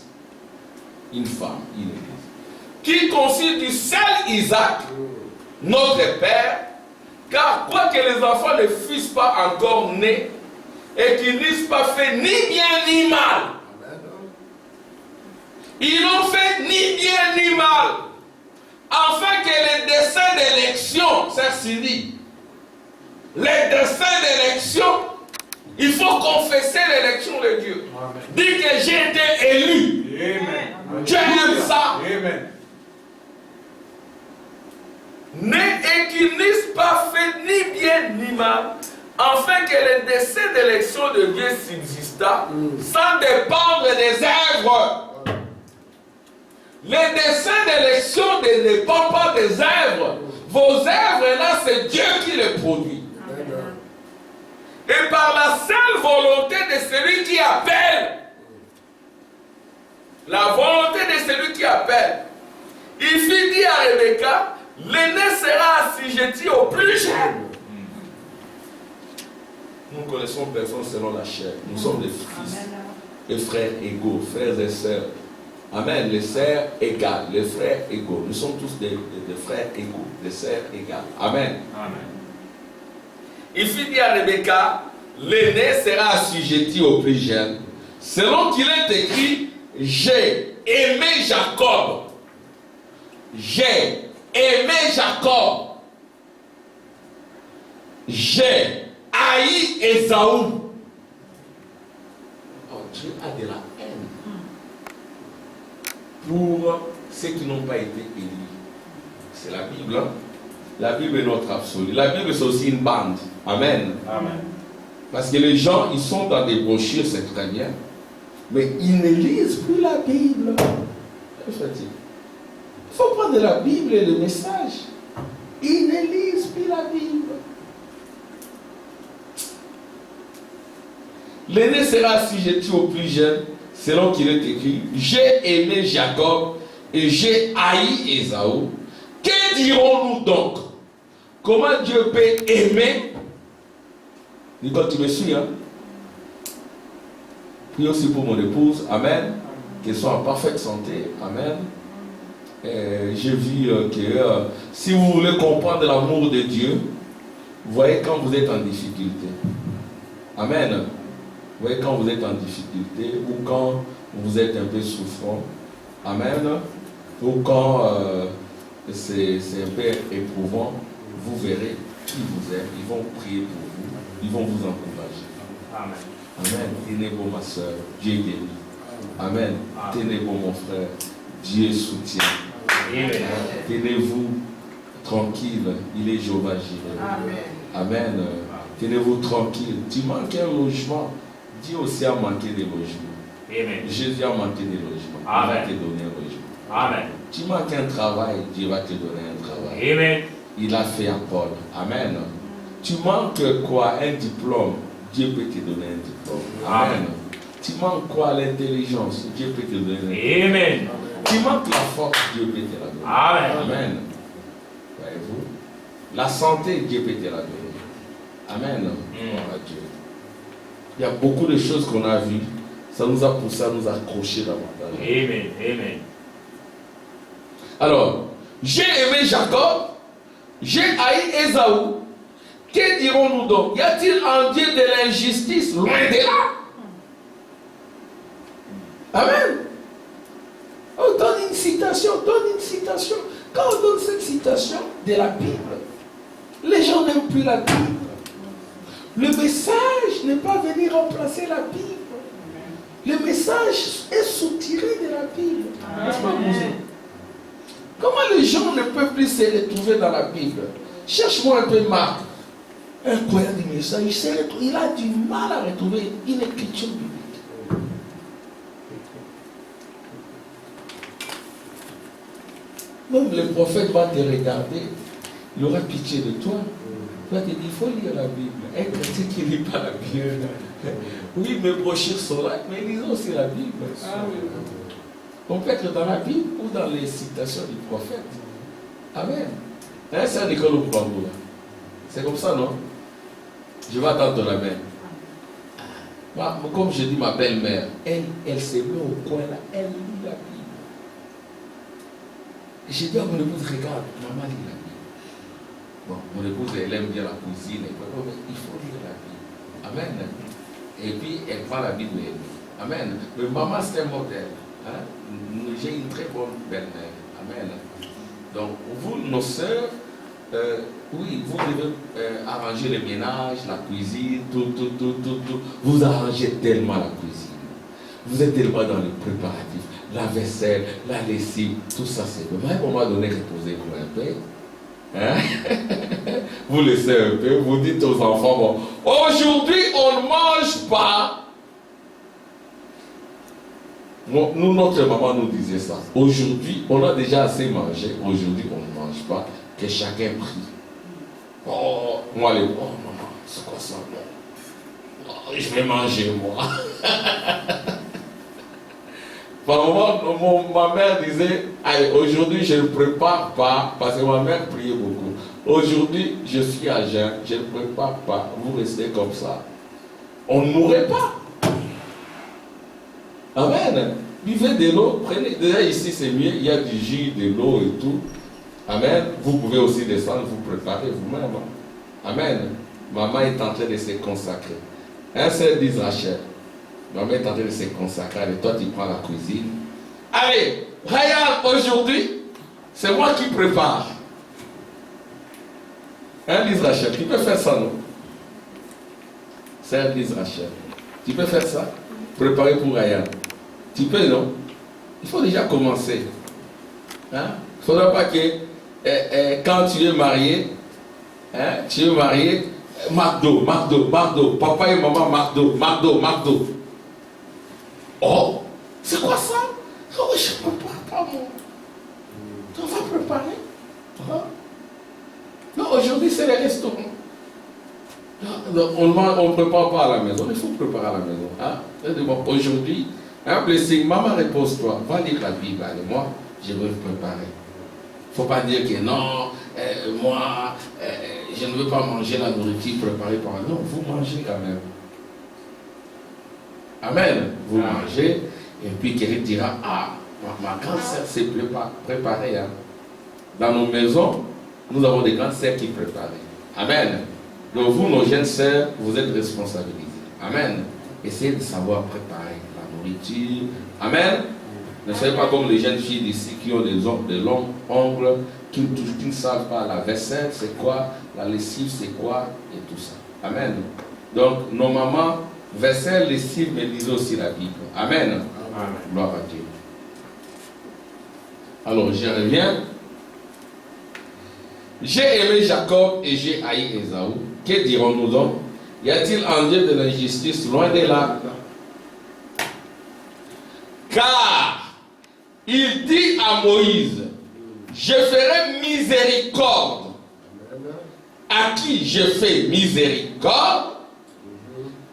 Une femme, une église. Qui conçut du seul Isaac, notre père, car quoique les enfants ne fussent pas encore nés, et qu'ils n'eussent pas fait ni bien ni mal, ils n'ont fait ni bien ni mal, afin que les desseins d'élection, c'est Sylvie, les desseins d'élection, il faut confesser l'élection de Dieu. Dire que j'ai été élu. Amen. Dieu aime ça. Amen. Né et qui n'eussent pas fait ni bien ni mal, afin que les desseins d'élection de Dieu subsista, sans dépendre des œuvres. Les desseins d'élection ne dépendent pas des œuvres. Vos œuvres là, c'est Dieu qui les produit. Et par la seule volonté de celui qui appelle, la volonté de celui qui appelle, il fit dire à Rebecca, l'aîné sera assujetti au plus jeune. Nous connaissons personne selon la chair. Nous sommes des fils et frères égaux, frères et sœurs. Amen. Les sœurs égales, les frères égaux. Nous sommes tous des frères égaux, des sœurs égales. Amen. Amen. Il fit dire à Rebecca, l'aîné sera assujetti au plus jeune. Selon qu'il est écrit, j'ai aimé Jacob. J'ai aimé Jacob. J'ai haï Ésaü. Oh, Dieu a de la haine pour ceux qui n'ont pas été élis. C'est la Bible. Hein? La Bible est notre absolu. La Bible, c'est aussi une bande. Amen. Amen. Parce que les gens, ils sont dans des brochures, c'est très bien. Mais ils ne lisent plus la Bible. Il faut prendre la Bible et le message. Ils ne lisent plus la Bible. L'aîné sera assujetti au plus jeune, selon qu'il est écrit, j'ai aimé Jacob et j'ai haï Ésaü. Que dirons-nous donc? Comment Dieu peut aimer? Nicole, tu me suis, hein? Prie aussi pour mon épouse, amen. Qu'elle soit en parfaite santé, amen. J'ai vu que si vous voulez comprendre l'amour de Dieu, vous voyez quand vous êtes en difficulté. Amen. Vous voyez quand vous êtes en difficulté ou quand vous êtes un peu souffrant. Amen. Ou quand c'est un peu éprouvant, vous verrez qui vous aime. Ils vont prier pour vous. Ils vont vous encourager. Amen. Amen. Tenez bon ma soeur. Dieu guérit. Amen. Tenez bon mon frère. Dieu soutient. Amen. Tenez-vous tranquille. Il est Jéhovah Jireh. Amen. Amen. Tenez-vous tranquille. Tu manques un logement. Dieu aussi a manqué des logements. Amen. Jésus a manqué des logements. Amen. Il va te donner un logement. Amen. Tu manques un travail. Dieu va te donner un travail. Amen. Il a fait à Paul. Amen. Tu manques quoi? Un diplôme. Dieu peut te donner un diplôme. Amen.
Tu manques quoi? L'intelligence, Dieu peut te donner.
Amen.
Tu manques la force, Dieu peut te la donner.
Amen.
Amen. Voyez-vous? La santé, Dieu peut te la donner. Amen. Gloire à Dieu. Il y a beaucoup de choses qu'on a vues. Ça nous a poussé à nous accrocher davantage.
Amen. Amen.
Alors, j'ai aimé Jacob, j'ai haï Ésaü. Que dirons-nous donc? Y a-t-il un Dieu de l'injustice loin de là? Amen. On donne une citation, Quand on donne cette citation de la Bible, les gens n'aiment plus la Bible. Le message n'est pas venu remplacer la Bible. Le message est soutiré de la Bible. N'est-ce pas, Moussé? Comment les gens ne peuvent plus se retrouver dans la Bible? Cherche-moi un peu Marc. Un croyant du message, il a du mal à retrouver une écriture biblique. Même le prophète va te regarder, il aura pitié de toi. Il va te dire, il faut lire la Bible. Un chrétien qui ne lit pas la Bible. Oui, mes brochures sont là, mais lisons aussi la Bible. On peut être dans la Bible ou dans les citations du prophète. Amen. C'est à l'école au Bambou. C'est comme ça, non? Je vais attendre ton amen. Moi, comme je dis, ma belle-mère, elle se met au coin là, elle lit la Bible. Et j'ai dit à mon épouse, regarde, maman lit la Bible. Bon, mon épouse, elle aime bien la cuisine, mais il faut lire la Bible. Amen. Et puis, elle prend la Bible et elle lit. Amen. Mais maman, c'est un modèle. Hein? J'ai une très bonne belle-mère. Amen. Donc, vous, nos sœurs, oui, vous devez arranger le ménage, la cuisine, tout. Vous arrangez tellement la cuisine. Vous êtes tellement dans les préparatifs. La vaisselle, la lessive, tout ça, c'est bon. Mais à un moment donné, reposez-vous un peu. Hein? Vous laissez un peu, vous dites aux enfants, bon, aujourd'hui, on ne mange pas. Nous, notre maman nous disait ça. Aujourd'hui, on a déjà assez mangé. Aujourd'hui, on ne mange pas. Que chacun prie. Oh, moi, oh, maman, c'est quoi ça? Oh, je vais manger, moi. Par moment, ma mère disait, allez, aujourd'hui, je ne prépare pas, parce que ma mère priait beaucoup. Aujourd'hui, je suis à jeun, je ne prépare pas. Vous restez comme ça. On ne mourrait pas. Amen. Buvez de l'eau, prenez. Déjà ici c'est mieux, il y a du jus, de l'eau et tout. Amen. Vous pouvez aussi descendre, vous préparer vous-même. Amen. Maman est en train de se consacrer. Un seul dit Rachel. Maman est en train de se consacrer. Et toi tu prends la cuisine. Allez, regarde aujourd'hui, c'est moi qui prépare. Hein, Lise Rachel, tu peux faire ça, non? C'est Lise Rachel. Tu peux faire ça? Préparer pour Ryan. Tu peux, non? Il faut déjà commencer. Hein? Il ne faudra pas que quand tu es marié, hein, tu es marié, McDo, papa et maman McDo. Oh, c'est quoi ça? Oh, je ne prépare pas, moi. Tu vas préparer? Hein? Non, aujourd'hui c'est les restaurants. On ne prépare pas à la maison, il faut préparer à la maison. Hein? Aujourd'hui, un blessing, maman repose-toi, va lire la Bible, allez, moi, je vais vous préparer. Il ne faut pas dire que non, moi, je ne veux pas manger la nourriture préparée par nous. Non, vous mangez quand même. Amen. Vous mangez, et puis quelqu'un dira, ah, ma grande sœur s'est préparée. Hein. Dans nos maisons, nous avons des grandes sœurs qui préparent. Amen. Donc vous, nos jeunes sœurs, vous êtes responsabilisés. Amen. Essayez de savoir préparer la nourriture. Amen. Ne soyez pas comme les jeunes filles d'ici qui ont des longs ongles, qui ne savent pas la vaisselle, c'est quoi, la lessive, c'est quoi, et tout ça. Amen. Donc, nos mamans, vaisselle, lessive, mais lisez aussi la Bible. Amen. Amen. Gloire à Dieu. Alors, je reviens. J'ai aimé Jacob et j'ai haï Ésaü. Que dirons-nous donc? Y a-t-il un Dieu de l'injustice loin de là? Car il dit à Moïse, je ferai miséricorde. À qui je fais miséricorde,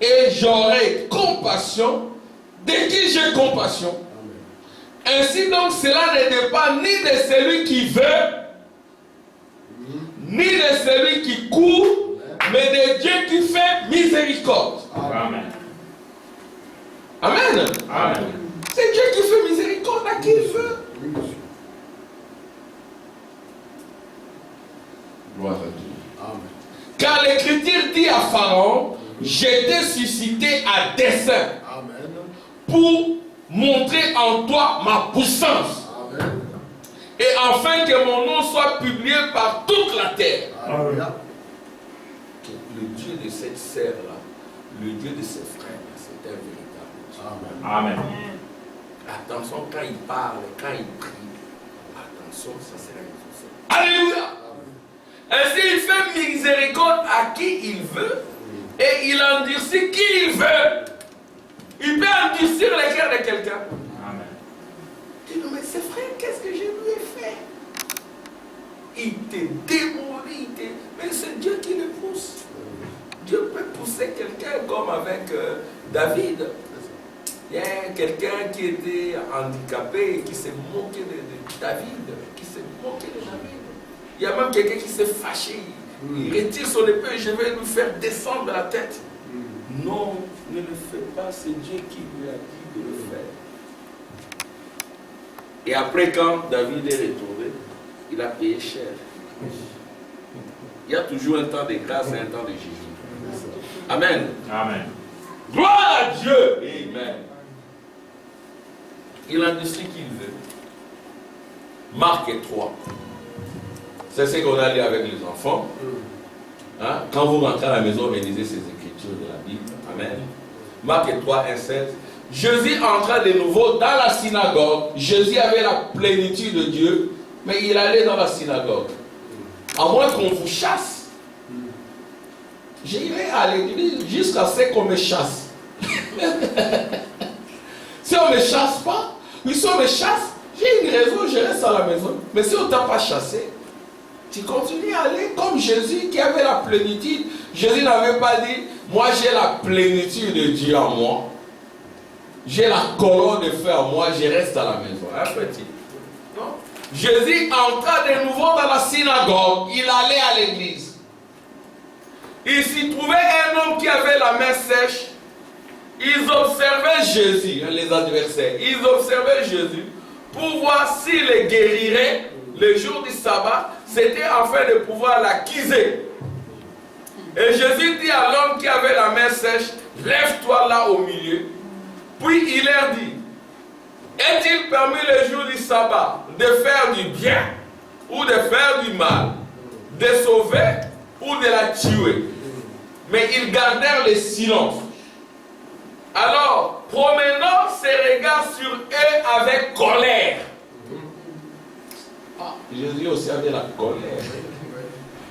et j'aurai compassion de qui j'ai compassion. Ainsi donc, cela ne dépend ni de celui qui veut, ni de celui qui court, mais de Dieu qui fait miséricorde.
Amen.
Amen.
Amen.
C'est Dieu qui fait miséricorde à qui il veut.
Oui, monsieur.
Gloire à Dieu.
Amen.
Car l'Écriture dit à Pharaon, je t'ai suscité à dessein
Amen.
pour montrer en toi ma puissance.
Amen.
Et afin que mon nom soit publié par toute la terre.
Alléluia.
Le Dieu de cette sœur-là, le Dieu de ses frères, c'est un véritable Dieu.
Amen.
Amen.
Attention quand il parle, quand il prie, attention, ça sera une chose.
Alléluia. Ainsi il fait miséricorde à qui il veut et il endurcit qui il veut. Il peut endurcir les cœurs de quelqu'un.
Amen.
Tu dis, mais c'est frère, qu'est-ce que je lui ai fait? Il te démolit, mais c'est Dieu qui le pousse. Dieu peut pousser quelqu'un comme avec David. Il y a quelqu'un qui était handicapé et qui s'est moqué de David. Qui s'est moqué de David. Il y a même quelqu'un qui s'est fâché. Il retire son épée et je vais lui faire descendre la tête. Non, ne le fais pas, c'est Dieu qui lui a dit de le faire. Et après, quand David est retourné, il a payé cher. Il y a toujours un temps de grâce et un temps de jugement. Amen.
Amen.
Gloire à Dieu. Amen. Il a dit ce qu'il veut. Marc 3. C'est ce qu'on a dit avec les enfants. Hein? Quand vous rentrez à la maison, réalisez ces écritures de la Bible. Amen. Marc 3, 1, 16. Jésus entra de nouveau dans la synagogue. Jésus avait la plénitude de Dieu, mais il allait dans la synagogue. À moins qu'on vous chasse. J'irai à l'église jusqu'à ce qu'on me chasse. Si on ne me chasse pas, ou si on me chasse, j'ai une raison, je reste à la maison. Mais si on ne t'a pas chassé, tu continues à aller comme Jésus qui avait la plénitude. Jésus n'avait pas dit, moi j'ai la plénitude de Dieu en moi. J'ai la colonne de feu en moi, je reste à la maison. Un petit. Non. Jésus entra de nouveau dans la synagogue, il allait à l'église. Il s'y trouvait un homme qui avait la main sèche. Ils observaient Jésus, les adversaires. Ils observaient Jésus pour voir s'il les guérirait le jour du sabbat. C'était afin de pouvoir l'accuser. Et Jésus dit à l'homme qui avait la main sèche, lève-toi là au milieu. Puis il leur dit, est-il permis le jour du sabbat de faire du bien ou de faire du mal, de sauver ou de la tuer? Mais ils gardèrent le silence. Alors, promenant ses regards sur eux avec colère. Ah, Jésus aussi avait la colère.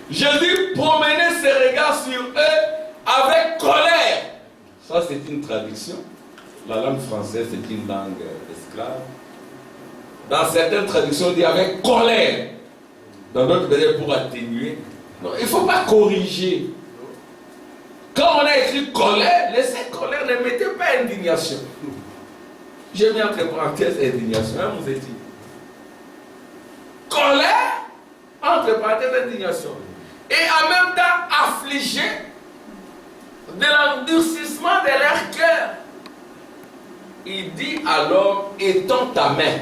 Jésus promenait ses regards sur eux avec colère. Ça, c'est une traduction. La langue française, c'est une langue esclave. Dans certaines traductions, on dit avec colère. Dans d'autres, peut-être pour atténuer. Non, il ne faut pas corriger. Quand on a écrit colère, laissez colère, ne mettez pas indignation. J'ai mis entre parenthèses indignation, hein, vous êtes dit. Colère, entre parenthèses indignation. Et en même temps affligé de l'endurcissement de leur cœur. Il dit à l'homme, étends ta main.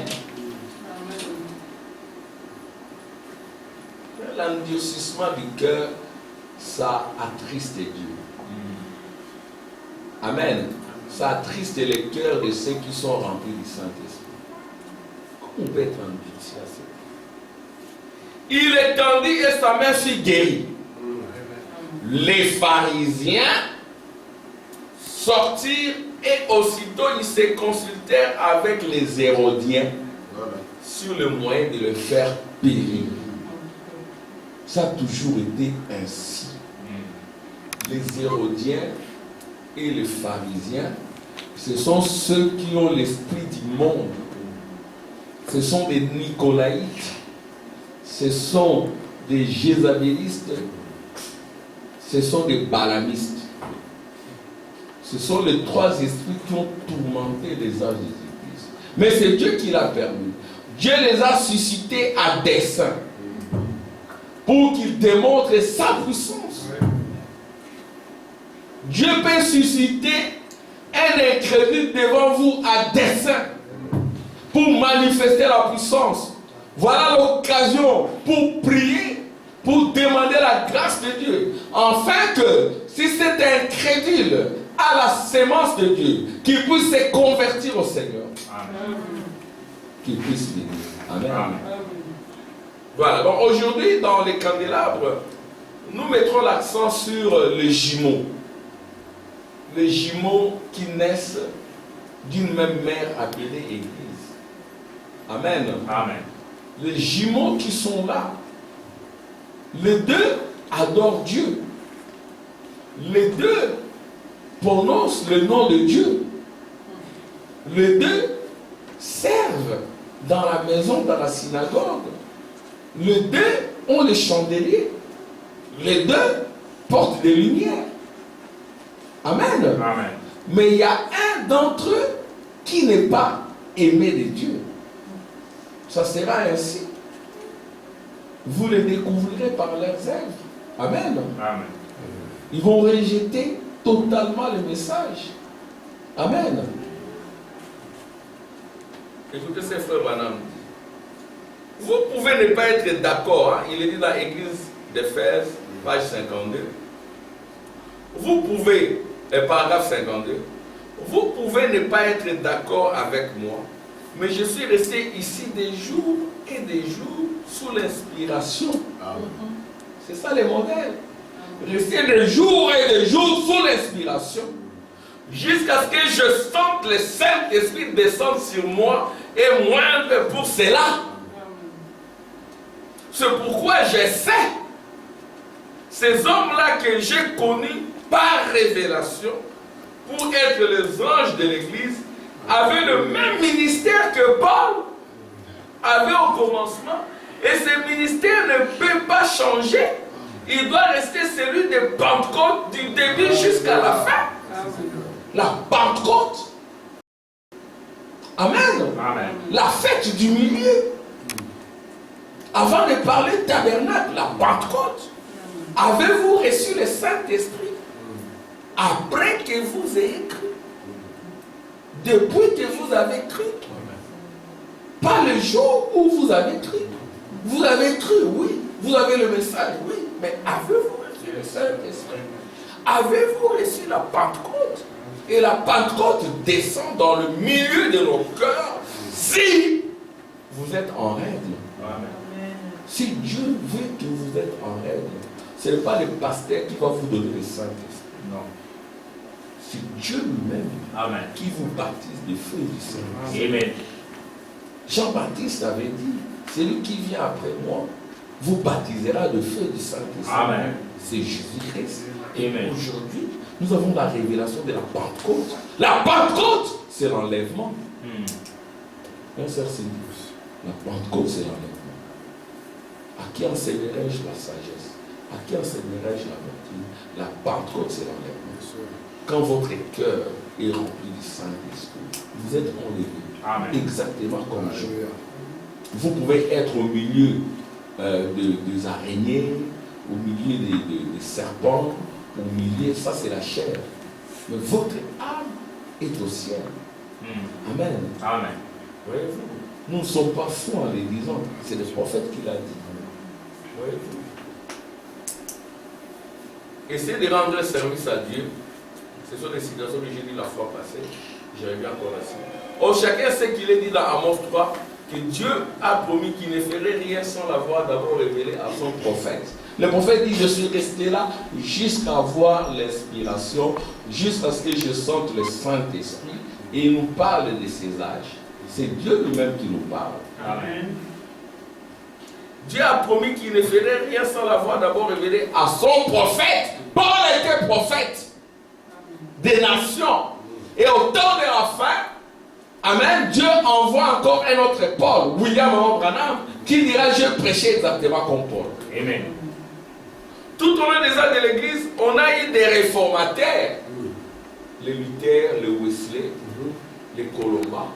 L'endurcissement du cœur, ça attriste Dieu. Amen. Ça attriste les cœurs de ceux qui sont remplis du Saint-Esprit. Comment on peut être endurci à ça? Il étendit et sa main fut guérie. Les pharisiens sortirent et aussitôt ils se consultèrent avec les Hérodiens sur le moyen de le faire périr. Ça a toujours été ainsi. Les Hérodiens et les pharisiens, ce sont ceux qui ont l'esprit du monde. Ce sont des nicolaïtes. Ce sont des jézabélistes. Ce sont des balamistes. Ce sont les trois esprits qui ont tourmenté les âges des églises. Mais c'est Dieu qui l'a permis. Dieu les a suscités à dessein pour qu'ils démontrent sa puissance. Dieu peut susciter un incrédule devant vous à dessein pour manifester la puissance. Voilà l'occasion pour prier, pour demander la grâce de Dieu, afin que si c'est incrédule à la sémence de Dieu, qu'il puisse se convertir au Seigneur. Amen. Qu'il puisse venir. Amen. Amen. Voilà, donc aujourd'hui dans les candélabres, nous mettrons l'accent sur les jumeaux. Les jumeaux qui naissent d'une même mère appelée Église. Amen. Amen. Les jumeaux qui sont là, les deux adorent Dieu. Les deux prononcent le nom de Dieu. Les deux servent dans la maison, dans la synagogue. Les deux ont les chandeliers. Les deux portent des lumières. Amen. Amen. Mais il y a un d'entre eux qui n'est pas aimé de Dieu. Ça sera ainsi. Vous les découvrirez par leurs œuvres. Amen. Amen. Ils vont rejeter totalement le message. Amen.
Écoutez ces frères Branham. Vous pouvez ne pas être d'accord. Hein? Il est dit dans l'Église d'Éphèse, page 52. Vous pouvez, paragraphe 52, vous pouvez ne pas être d'accord avec moi, mais je suis resté ici des jours et des jours sous l'inspiration. C'est ça le modèle. Rester des jours et des jours sous l'inspiration. Jusqu'à ce que je sente le Saint-Esprit descendre sur moi et moindre pour cela. C'est pourquoi j'essaie. Ces hommes-là que j'ai connus par révélation, pour être les anges de l'Église, avaient le même ministère que Paul avait au commencement. Et ce ministère ne peut pas changer. Il doit rester celui de Pentecôte du début jusqu'à la fin. La Pentecôte. Amen. Amen. La fête du milieu. Avant de parler de tabernacle, la Pentecôte. Avez-vous reçu le Saint-Esprit après que vous ayez cru? Depuis que vous avez cru? Pas le jour où vous avez cru. Vous avez cru, oui. Vous avez le message, oui. Mais avez-vous reçu le Saint-Esprit? Avez-vous reçu la Pentecôte? Et la Pentecôte descend dans le milieu de nos cœurs si vous êtes en règle. Amen. Si Dieu veut que vous êtes en règle, ce n'est pas le pasteur qui va vous donner le Saint-Esprit. Non. C'est Dieu lui-même qui vous baptise de feu du Saint-Esprit. Amen. Jean-Baptiste avait dit, celui qui vient après moi vous baptisera de feu du Saint-Esprit. Amen. C'est Jésus-Christ. Et aujourd'hui, nous avons la révélation de la Pentecôte. La Pentecôte, c'est l'enlèvement. Un sœur s'est dit, la Pentecôte, c'est l'enlèvement. À qui enseignerai-je la sagesse? À qui enseignerai-je la doctrine? La Pentecôte, c'est l'enlèvement. Quand votre cœur est rempli du Saint-Esprit, vous êtes enlevé. Exactement comme je. Vous pouvez être au milieu des araignées, au milieu des serpents, au milieu, ça c'est la chair. Mais votre âme est au ciel. Amen. Amen. Voyez-vous, nous ne sommes pas fous en les disant. C'est le prophète qui l'a dit. Voyez-vous. Essayez de rendre service à Dieu. Ce sont des situations que j'ai dit la fois passée. J'ai revu encore là-dessus. Oh, chacun sait qu'il est dit dans Amos 3 que Dieu a promis qu'il ne ferait rien sans l'avoir d'abord révélé à son prophète. Le prophète dit, je suis resté là jusqu'à voir l'inspiration, jusqu'à ce que je sente le Saint-Esprit, et il nous parle de ses âges. C'est Dieu lui-même qui nous parle. Amen. Dieu a promis qu'il ne ferait rien sans l'avoir d'abord révélé à son prophète. Paul était prophète des nations. Et au temps de la fin, amen, Dieu envoie encore un autre Paul, William Branham, qui dira, je prêchais exactement comme Paul. Amen. Tout au long des ans de l'Église, on a eu des réformateurs. les Luther, les Wesley, les Colomba,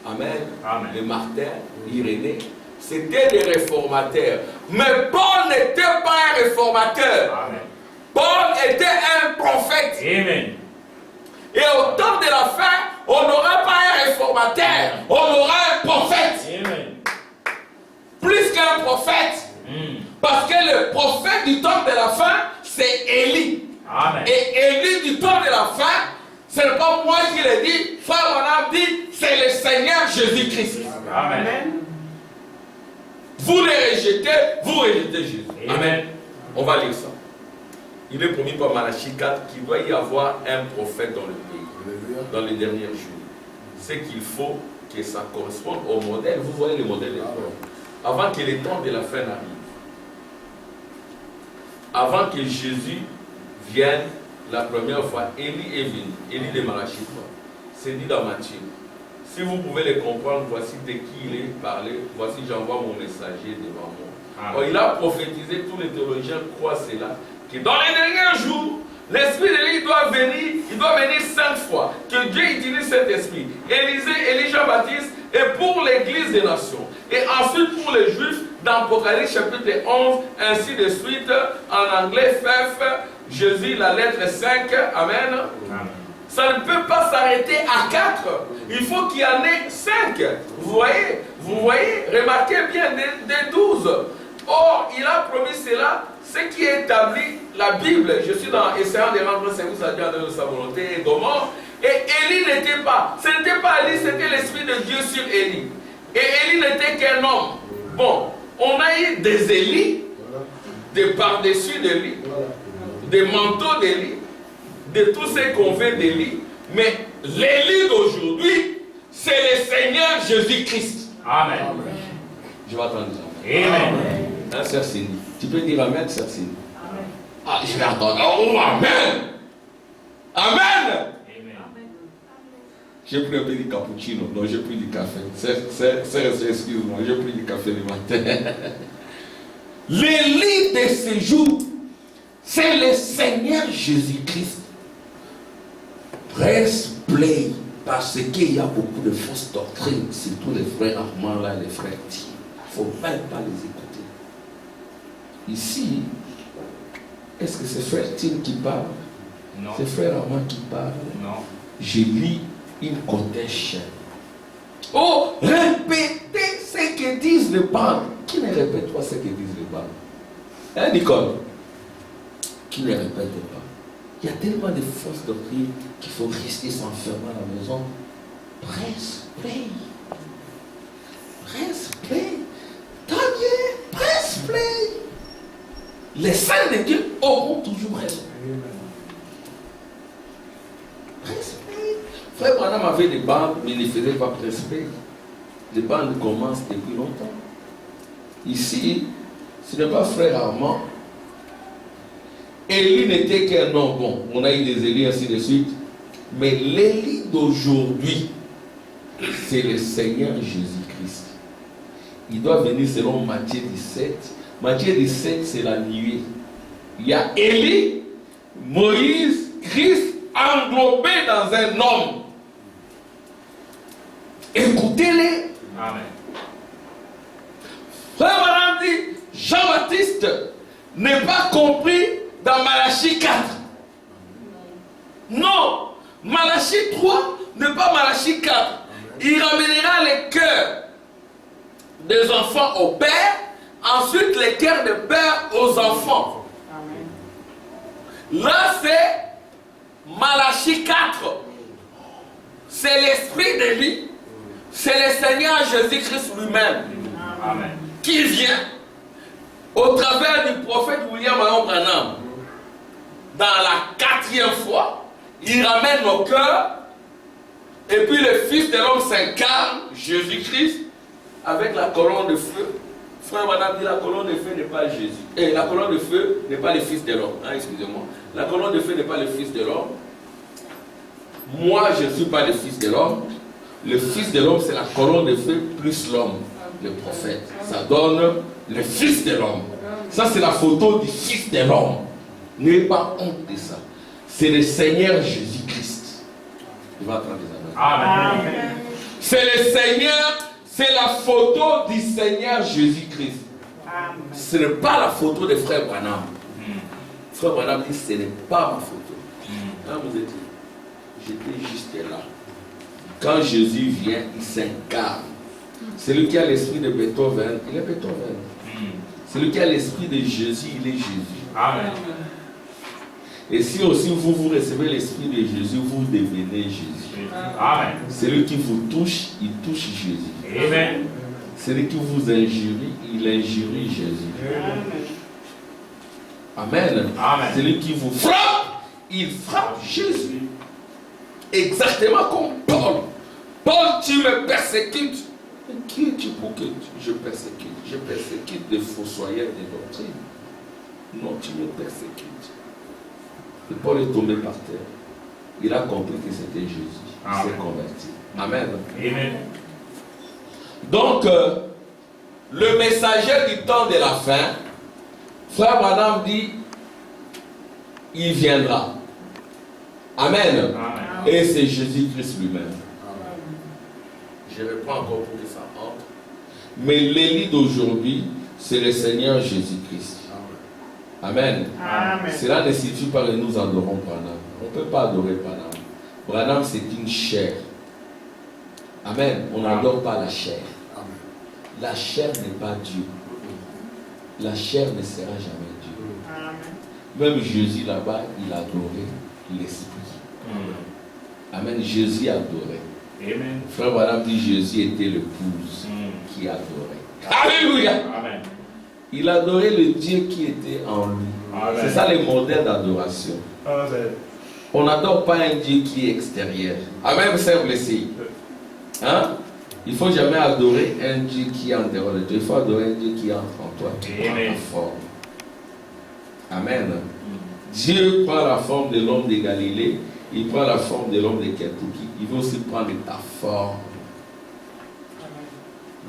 Amen, les Martin, Irénée, c'était des réformateurs. Mais Paul n'était pas un réformateur. Amen. Paul était un prophète. Amen. Et au temps de la fin, on n'aura pas un réformateur, on aura un prophète. Amen. Plus qu'un prophète. Parce que le prophète du temps de la fin, c'est Élie. Amen. Et Élie du temps de la fin, ce n'est pas moi qui l'ai dit, Frère Branham dit, c'est le Seigneur Jésus-Christ. Amen. Vous les rejetez, vous rejetez Jésus. Amen. On va lire ça. Il est promis par Malachie 4 qu'il doit y avoir un prophète dans le pays, dans les derniers jours. C'est qu'il faut que ça corresponde au modèle. Vous voyez le modèle des frères. Avant que les temps de la fin n'arrivent. Avant que Jésus vienne la première fois, Élie est venu. Élie de Malachie 3. C'est dit dans Matthieu. Si vous pouvez le comprendre, voici de qui il est parlé. Voici, j'envoie mon messager devant moi. Alors, il a prophétisé, tous les théologiens croient cela, que dans les derniers jours, l'esprit d'Élie doit venir 5 fois. Que Dieu utilise cet esprit. Élie Jean-Baptiste, et pour l'église des nations. Et ensuite pour les juifs, dans Apocalypse chapitre 11, ainsi de suite, en anglais, FF, Jésus, la lettre 5, Amen. Amen. Ça ne peut pas s'arrêter à 4. Il faut qu'il y en ait 5. Vous voyez, remarquez bien, des 12. Or, il a promis cela, ce qui établit la Bible. Je suis essayant de rendre service à Dieu de sa volonté et comment. Et Élie n'était pas. Ce n'était pas Élie, c'était l'Esprit de Dieu sur Élie. Et Élie n'était qu'un homme. Bon, on a eu des Élie, des par-dessus d'Élie, des manteaux d'Élie, de tout ce qu'on veut d'Élie. Mais l'Élie d'aujourd'hui, c'est le Seigneur Jésus-Christ. Amen. Je vais attendre. Amen. Hein, Sœur Cindy. Tu peux dire Amen, Sœur Cindy? Amen. Ah, je vais attendre. Oh, Amen. Amen. J'ai pris un peu de cappuccino, non, j'ai pris du café. Excuse-moi, j'ai pris du café le matin. L'Élie de ces jours, c'est le Seigneur Jésus-Christ. Presse play, parce qu'il y a beaucoup de fausses doctrines, surtout les frères Armand là, les frères Thierry. Il ne faut même pas les écouter. Ici, est-ce que c'est frère Thierry qui parle? Non. C'est frère Armand qui parle? Non. Je lis une quotation. Oh, répétez ce que disent les bandes. Qui ne répète pas ce que disent les bandes? Hein, Nicole? Qui ne répète pas? Il y a tellement de fausses doctrines qu'il faut rester s'enfermer à la maison. Presse play. Presse play. Daniel, presse play. Les saints de Dieu auront toujours raison. Presse play. Frère Branham avait des bandes, mais il ne faisait pas presse play. Les bandes commencent depuis longtemps. Ici, ce n'est pas frère Armand. Élie n'était qu'un homme. Bon, on a eu des Élie ainsi de suite. Mais l'Élie d'aujourd'hui, c'est le Seigneur Jésus-Christ. Il doit venir selon Matthieu 17. Matthieu 17, c'est la nuée. Il y a Élie, Moïse, Christ englobé dans un homme. Écoutez-les. Amen. Frère Branham dit, Jean-Baptiste n'est pas compris dans Malachie 4. Non, Malachie 3 n'est pas Malachie 4. Il ramènera les cœurs des enfants au père, ensuite les cœurs des pères aux enfants. Amen. Là, c'est Malachie 4. C'est l'esprit de lui. C'est le Seigneur Jésus-Christ lui-même. Amen. Qui vient au travers du prophète William Branham. Dans la 4e fois, il ramène nos cœurs, et puis le Fils de l'homme s'incarne, Jésus-Christ, avec la colonne de feu. Frère Branham dit la colonne de feu n'est pas Jésus. Et la colonne de feu n'est pas le Fils de l'homme. Hein, excusez-moi. La colonne de feu n'est pas le Fils de l'homme. Moi, je ne suis pas le Fils de l'homme. Le Fils de l'homme, c'est la colonne de feu plus l'homme, le prophète. Ça donne le Fils de l'homme. Ça, c'est la photo du Fils de l'homme. N'ayez pas honte de ça. C'est le Seigneur Jésus-Christ. Il va attendre des années.
Amen.
C'est le Seigneur, c'est la photo du Seigneur Jésus-Christ.
Ce n'est pas la photo de frère Branham. Frère Branham dit ce n'est pas ma photo. Quand vous êtes, j'étais juste là. Quand Jésus vient, il s'incarne. Celui qui a l'esprit de Beethoven, il est Beethoven. Celui qui a l'esprit de Jésus, il est Jésus.
Amen.
Et si aussi vous recevez l'esprit de Jésus, vous devenez Jésus.
Amen.
Celui qui vous touche, il touche Jésus.
Amen.
Celui qui vous injurie, il injurie Jésus. Amen.
Amen.
Celui qui vous frappe, il frappe Jésus. Exactement comme Paul. Paul, tu me persécutes. Mais qui es-tu pour que je persécute? Je persécute des fossoyeurs des doctrines. Non, tu me persécutes. Et Paul est tombé par terre. Il a compris que c'était Jésus. Il s'est converti. Amen.
Amen.
Donc, le messager du temps de la fin, frère Branham dit, il viendra. Amen.
Amen.
Et c'est Jésus-Christ lui-même.
Je reprends encore pour que ça entre.
Mais l'élite d'aujourd'hui, c'est le Seigneur Jésus-Christ. Amen.
Amen.
Cela ne signifie pas que nous adorons Branham. On ne peut pas adorer Branham. Branham, c'est une chair. Amen. On n'adore pas la chair. La chair n'est pas Dieu. La chair ne sera jamais Dieu. Même Jésus là-bas, il adorait l'Esprit. Amen. Jésus adorait.
Amen.
Frère Branham dit Jésus était l'épouse qui adorait. Alléluia.
Amen.
Il adorait le Dieu qui était en lui.
Amen.
C'est ça le modèle d'adoration.
Amen.
On n'adore pas un Dieu qui est extérieur. Amen, vous savez, vous laissez. Hein? Il ne faut jamais adorer un Dieu qui est en dehors de toi. Il faut adorer un Dieu qui entre en toi, qui prend la forme. Amen. Dieu prend la forme de l'homme de Galilée. Il prend la forme de l'homme de Kentucky. Il veut aussi prendre ta forme.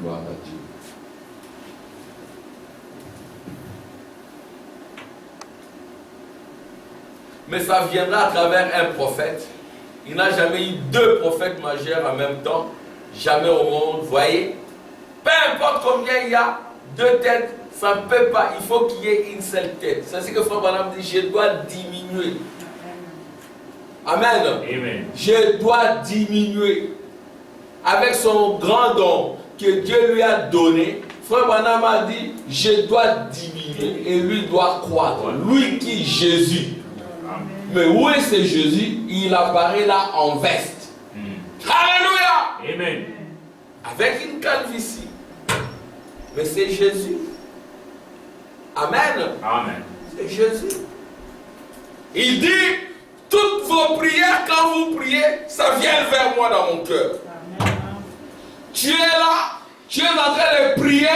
Gloire à Dieu.
Mais ça viendra à travers un prophète. Il n'a jamais eu deux prophètes majeurs en même temps. Jamais au monde. Voyez, peu importe combien il y a, deux têtes, ça ne peut pas. Il faut qu'il y ait une seule tête. C'est ce que Frère Branham dit, je dois diminuer. Amen.
Amen.
Je dois diminuer. Avec son grand don que Dieu lui a donné, Frère Branham a dit, je dois diminuer et lui doit croître. Lui qui est Jésus. Mais où est ce Jésus? Il apparaît là en veste. Alléluia.
Amen.
Avec une calvitie. Mais c'est Jésus. Amen.
Amen.
C'est Jésus. Il dit, toutes vos prières, quand vous priez, ça vient vers moi dans mon cœur. Tu es là, tu es en train de prier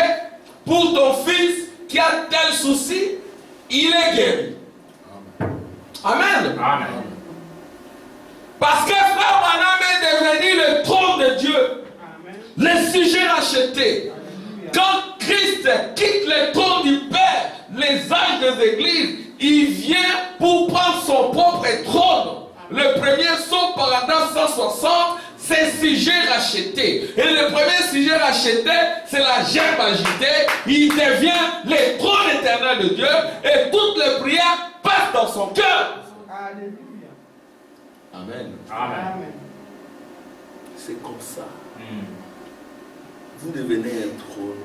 pour ton fils qui a tel souci, il est guéri. Amen.
Amen.
Parce que Frère Branham est devenu le trône de Dieu. Le sujet racheté. Quand Christ quitte le trône du Père, les âges des églises, il vient pour prendre son propre trône. Le premier saut paragraphe 160, c'est sujet racheté. Et le premier sujet racheté, c'est la gerbe agitée. Il devient le trône éternel de Dieu et toutes les prières passent dans son cœur.
Alléluia.
Amen.
Amen.
C'est comme ça. Vous devenez un trône.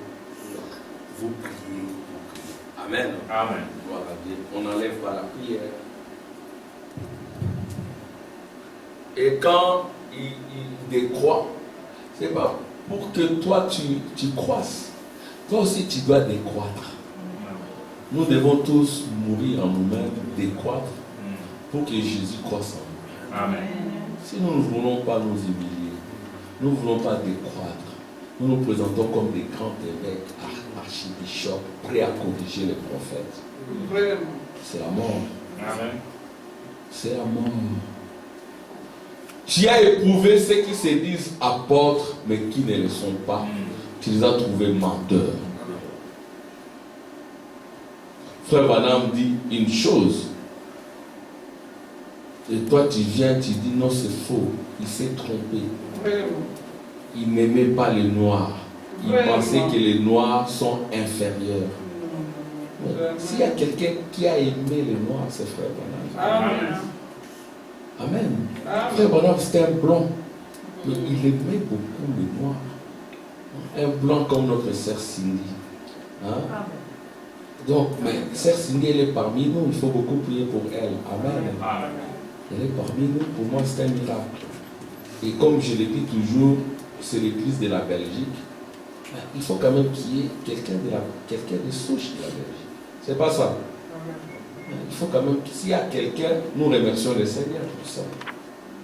Vous priez. Amen.
Amen.
Gloire à Dieu. On n'enlève pas la prière. Et quand il décroît, c'est pas pour que toi tu croisses. Toi aussi tu dois décroître. Nous devons tous mourir en nous-mêmes, décroître, pour que Jésus croisse en nous.
Amen.
Si nous ne voulons pas nous humilier, nous ne voulons pas décroître, nous nous présentons comme des grands évêques, archibishops, prêts à corriger les prophètes. C'est la mort.
Amen.
C'est la mort. Tu as éprouvé ceux qui se disent apôtres, mais qui ne le sont pas. Tu les as trouvés menteurs. Frère Branham dit une chose.
Et toi, tu viens, tu dis non, c'est faux. Il s'est trompé. Il n'aimait pas les noirs. Il pensait que les noirs sont inférieurs. S'il y a quelqu'un qui a aimé les noirs, c'est Frère Branham. Amen. Amen. Frère Branham, c'était un blanc. Mais il aimait beaucoup les noirs. Un blanc comme notre sœur Cindy. Hein? Donc, mais sœur Cindy, elle est parmi nous. Il faut beaucoup prier pour elle. Amen. Elle est parmi nous. Pour moi, c'est un miracle. Et comme je le dis toujours, c'est l'église de la Belgique. Il faut quand même qu'il y ait quelqu'un de souche de la Belgique. C'est pas ça. Il faut quand même, s'il y a quelqu'un, nous remercions le Seigneur pour ça.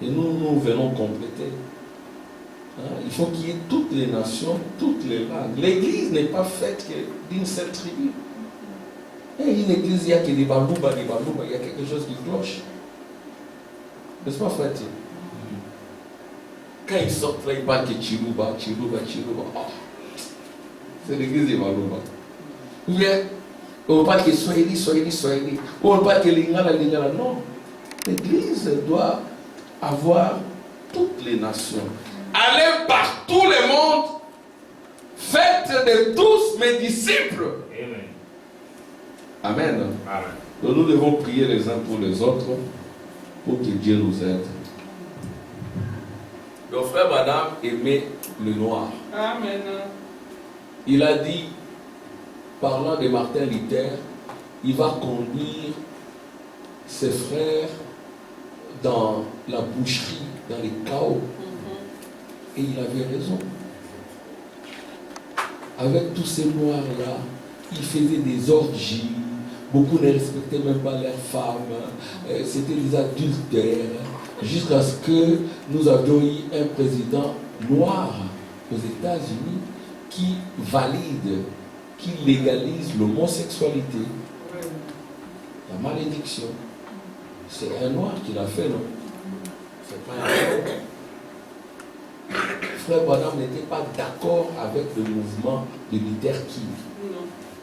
Et nous venons compléter. Il faut qu'il y ait toutes les nations, toutes les langues. L'église n'est pas faite d'une seule tribu. Et une église, il n'y a que des balouba, il y a quelque chose qui cloche. N'est-ce pas, frère? Quand ils sortent là, ils parlent que Chilouba. Oh, c'est l'église des balouba. Ou bien, on parle que Swahili. Ou on parle que Lingala. Non. L'église doit avoir toutes les nations. Allez par tout le monde, faites de tous mes disciples. Amen. Amen. Donc nous devons prier les uns pour les autres pour que Dieu nous aide. Le frère Branham aimait le noir. Amen. Il a dit, parlant de Martin Luther, il va conduire ses frères dans la boucherie, dans les chaos. Et il avait raison. Avec tous ces noirs-là, il faisait des orgies. Beaucoup ne respectaient même pas leurs femmes. C'était des adultères. Jusqu'à ce que nous avions eu un président noir aux États-Unis qui valide, qui légalise l'homosexualité. La malédiction. C'est un noir qui l'a fait, non? C'est pas un noir. Frère Branham n'était pas d'accord avec le mouvement de Luther King.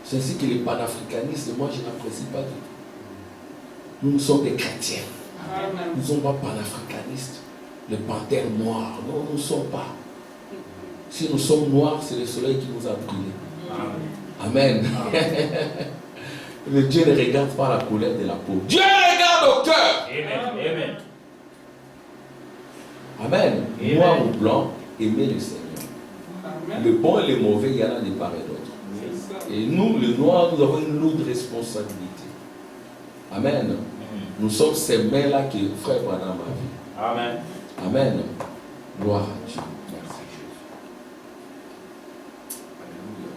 C'est ainsi que les panafricanistes, moi je n'apprécie pas du tout. Nous sommes des chrétiens. Nous ne sommes pas panafricanistes. Les panthères noirs. Non, nous ne sommes pas. Si nous sommes noirs, c'est le soleil qui nous a brûlés. Amen. Mais Dieu ne regarde pas la couleur de la peau. Dieu regarde au cœur. Amen. Amen. Noir ou blanc, aimez le Seigneur. Amen. Le bon et le mauvais, il y en a de part et d'autre. Et nous, le noir, nous avons une lourde responsabilité. Amen. Nous sommes ces mains-là que Frère Branham a vu. Amen. Amen. Gloire à Dieu. Merci Jésus. Alléluia.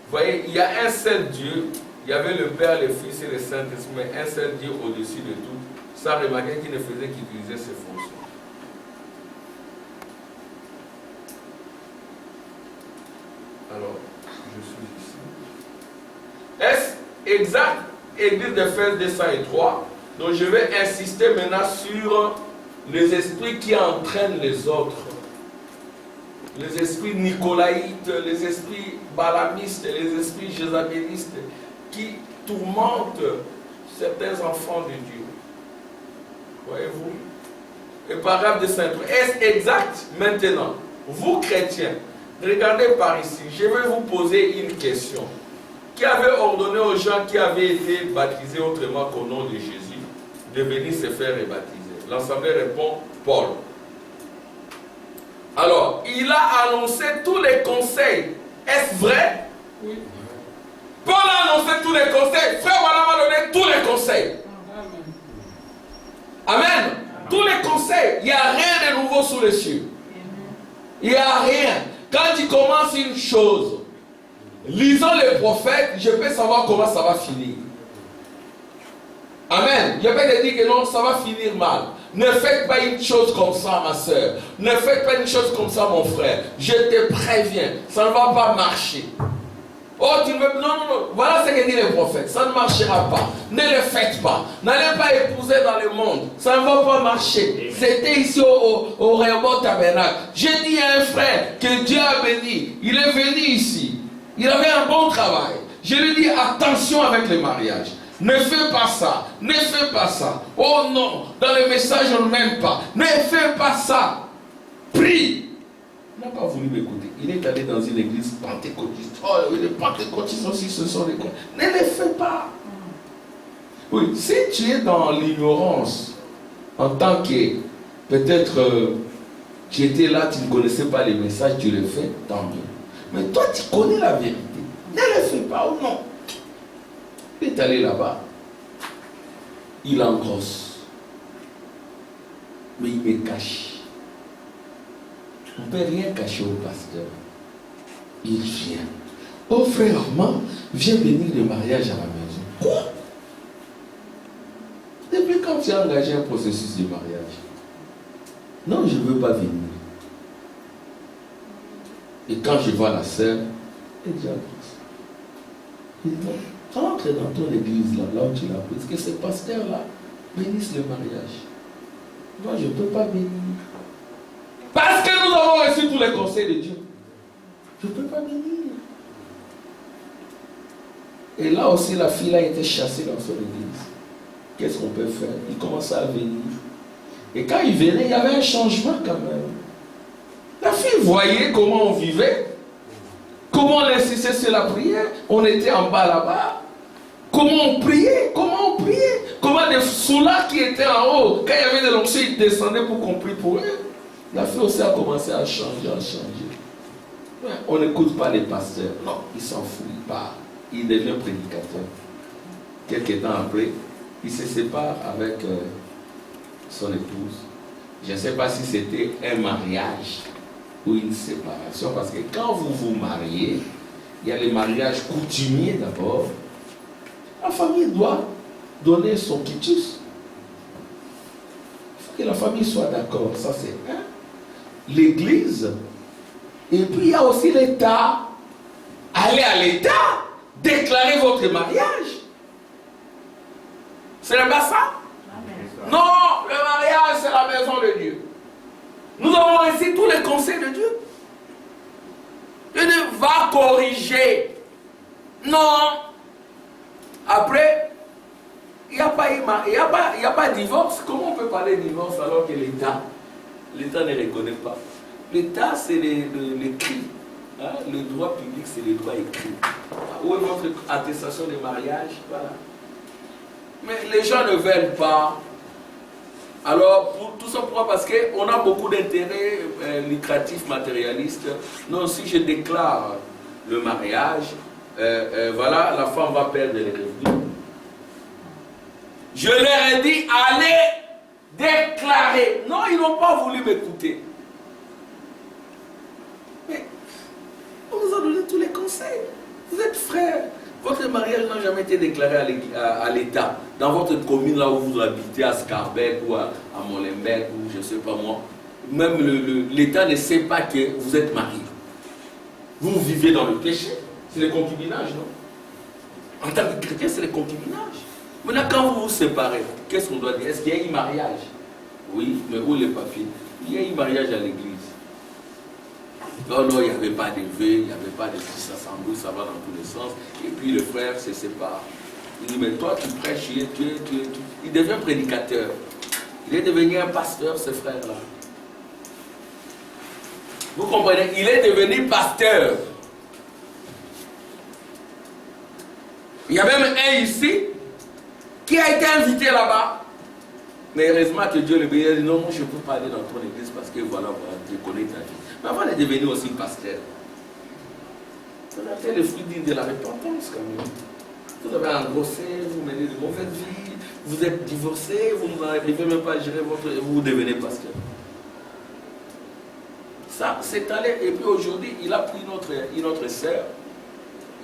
Vous voyez, il y a un seul Dieu. Il y avait le Père, le Fils et le Saint-Esprit, mais un seul Dieu au-dessus de tout. Ça, remarquez qu'il ne faisait qu'utiliser ses fonctions. Alors, je suis ici. Est-ce exact? Église d'Éphèse 203. Donc je vais insister maintenant sur les esprits qui entraînent les autres. Les esprits nicolaïtes, les esprits balamistes, les esprits jézabélistes qui tourmentent certains enfants de Dieu. Voyez-vous? Et paragraphe de Saint. Est-ce exact maintenant? Vous chrétiens, regardez par ici, je vais vous poser une question. Qui avait ordonné aux gens qui avaient été baptisés autrement qu'au nom de Jésus de venir se faire rebaptiser? L'Assemblée répond, Paul. Alors, il a annoncé tous les conseils. Est-ce vrai? Oui. Paul a annoncé tous les conseils. Frère Branham a donné tous les conseils. Amen. Amen. Tous les conseils. Il n'y a rien de nouveau sous les cieux. Il n'y a rien. Quand tu commences une chose, lisons les prophètes, je peux savoir comment ça va finir. Amen. Je peux te dire que non, ça va finir mal. Ne faites pas une chose comme ça, ma soeur. Ne faites pas une chose comme ça, mon frère. Je te préviens, ça ne va pas marcher. Oh, tu ne veux... Non. Voilà ce que dit le prophète. Ça ne marchera pas. Ne le faites pas. N'allez pas épouser dans le monde. Ça ne va pas marcher. C'était ici au Raymond Tabernacle. J'ai dit à un frère que Dieu a béni. Il est venu ici. Il avait un bon travail. Je lui dis attention avec les mariages. Ne fais pas ça. Ne fais pas ça. Oh non, dans le message, on ne m'aime pas. Ne fais pas ça. Prie. Il n'a pas voulu m'écouter. Il est allé dans une église pentecôtiste. Oh, les pentecôtistes aussi, ce sont les quoi. Ne les fais pas. Oui, si tu es dans l'ignorance, en tant que peut-être tu étais là, tu ne connaissais pas les messages, tu les fais, tant mieux. Mais toi, tu connais la vérité. Ne les fais pas ou non. Il est allé là-bas. Il engrosse. Mais il me cache. On ne peut rien cacher au pasteur. Il vient. Oh frère Armand, viens bénir le mariage à la maison. Quoi? Depuis quand tu as engagé un processus de mariage? Non, je ne veux pas venir. Et quand je vois la sœur, elle dit à Christ, il dit non, rentre dans ton église là où tu l'as prise, que ce pasteur-là bénisse le mariage. Moi, je ne peux pas bénir. Parce que nous avons reçu tous les conseils de Dieu. Je ne peux pas bénir. Et là aussi, la fille a été chassée dans son église. Qu'est-ce qu'on peut faire? Il commençait à venir. Et quand il venait, il y avait un changement quand même. La fille voyait comment on vivait, comment on insistait sur la prière. On était en bas là-bas. Comment on priait, comment des soulats qui étaient en haut, quand il y avait des longs, ils descendaient pour qu'on prie pour eux. La fille aussi a commencé à changer, Ouais, on n'écoute pas les pasteurs. Non, il s'en fout, il part. Il devient prédicateur. Quelques temps après, il se sépare avec son épouse. Je ne sais pas si c'était un mariage ou une séparation, parce que quand vous vous mariez, il y a les mariages coutumiers d'abord. La famille doit donner son quitus. Il faut que la famille soit d'accord. Ça, c'est l'église. Et puis, il y a aussi l'État. Allez à l'État, déclarez votre mariage. Ce n'est pas ça? Non, le mariage, c'est la maison de Dieu. Nous avons reçu tous les conseils de Dieu. Dieu va corriger. Non. Après, il n'y a pas de divorce. Comment on peut parler de divorce alors que l'État ne reconnaît pas? L'État, c'est l'écrit. Hein? Le droit public, c'est le droit écrit. Où est votre attestation de mariage? Voilà. Mais les gens ne veulent pas. Alors, tout simplement parce qu'on a beaucoup d'intérêts lucratifs, matérialistes. Non, si je déclare le mariage, voilà, la femme va perdre les revenus. Je leur ai dit, allez déclarer. Non, ils n'ont pas voulu m'écouter. Mais on vous a donné tous les conseils. Vous êtes frères. Votre mariage n'a jamais été déclaré à l'État. Dans votre commune, là où vous habitez, à Scarbeck ou à Molenbeek, ou je ne sais pas moi, même l'État ne sait pas que vous êtes marié. Vous vivez dans le péché. C'est le concubinage, non? En tant que chrétien, c'est le concubinage. Maintenant, quand vous vous séparez, qu'est-ce qu'on doit dire? Est-ce qu'il y a eu mariage? Oui, mais où les papiers? Il y a eu mariage à l'église. Non, il n'y avait pas de vœux, il n'y avait pas de petits assemblées, ça va dans tous les sens. Et puis le frère se sépare. Il dit, mais toi tu prêches, il devient prédicateur. Il est devenu un pasteur, ce frère-là. Vous comprenez? Il est devenu pasteur. Il y a même un ici qui a été invité là-bas. Mais heureusement que Dieu le bénit. Il dit, non, moi je ne peux pas aller dans ton église parce que voilà, je connais ta vie. Mais avant de devenir aussi pasteur, vous avez fait le fruit digne de la repentance quand même. Vous avez engrossé, vous menez de mauvaises vies, vous êtes divorcé, vous n'arrivez même pas à gérer vous devenez pasteur. Ça, c'est allé. Et puis aujourd'hui, il a pris une autre sœur.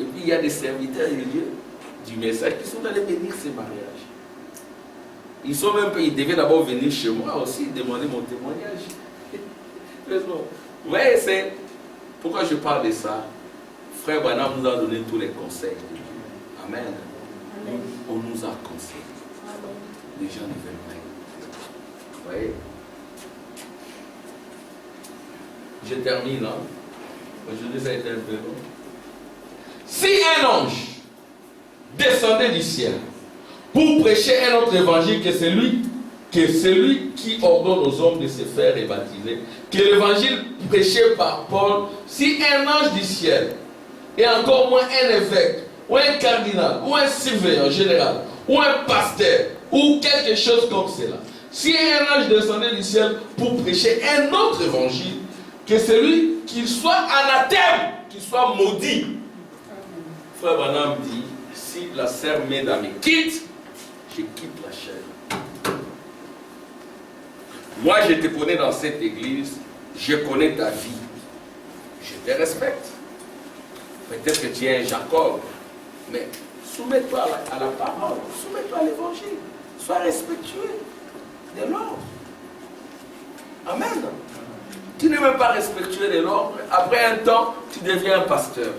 Et puis il y a des serviteurs de Dieu du message qui sont allés bénir ces mariages. Ils devaient d'abord venir chez moi aussi demander mon témoignage. Vous voyez, c'est pourquoi je parle de ça. Frère Branham nous a donné tous les conseils de Dieu. Amen. Amen. On nous a conseillé. Les gens ne veulent pas. Vous voyez? Je termine là. Aujourd'hui, ça a été un peu long. Si un ange descendait du ciel
pour prêcher un autre évangile que celui qui ordonne aux hommes de se faire et baptiser, que l'évangile prêché par Paul, si un ange du ciel, et encore moins un évêque, ou un cardinal, ou un surveillant général, ou un pasteur, ou quelque chose comme cela, si un ange descendait du ciel pour prêcher un autre évangile, que celui qu'il soit anathème, qu'il soit maudit. Frère Branham dit, si la sœur Méda me quitte, je quitte la chair. Moi, je te connais dans cette église, je connais ta vie, je te respecte. Peut-être que tu es un Jacob, mais soumets-toi à la parole, soumets-toi à l'évangile, sois respectueux de l'ordre. Amen. Tu n'es même pas respectueux de l'ordre. Après un temps, tu deviens un pasteur.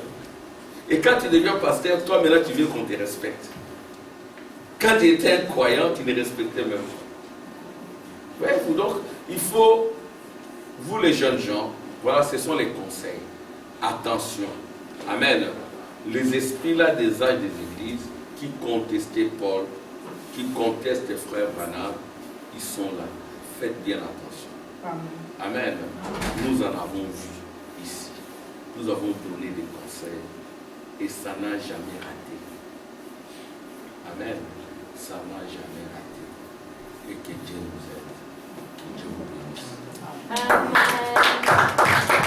Et quand tu deviens pasteur, toi maintenant tu veux qu'on te respecte. Quand tu étais un croyant, tu ne respectais même pas. Voyez-vous, donc, il faut, vous les jeunes gens, voilà, ce sont les conseils. Attention. Amen. Les esprits là des âges des églises qui contestaient Paul, qui contestent frère Branham, ils sont là. Faites bien attention. Amen. Nous en avons vu ici. Nous avons donné des conseils et ça n'a jamais raté. Amen. Ça n'a jamais raté. Et que Dieu nous aide. Que Dieu vous bénisse. Amen.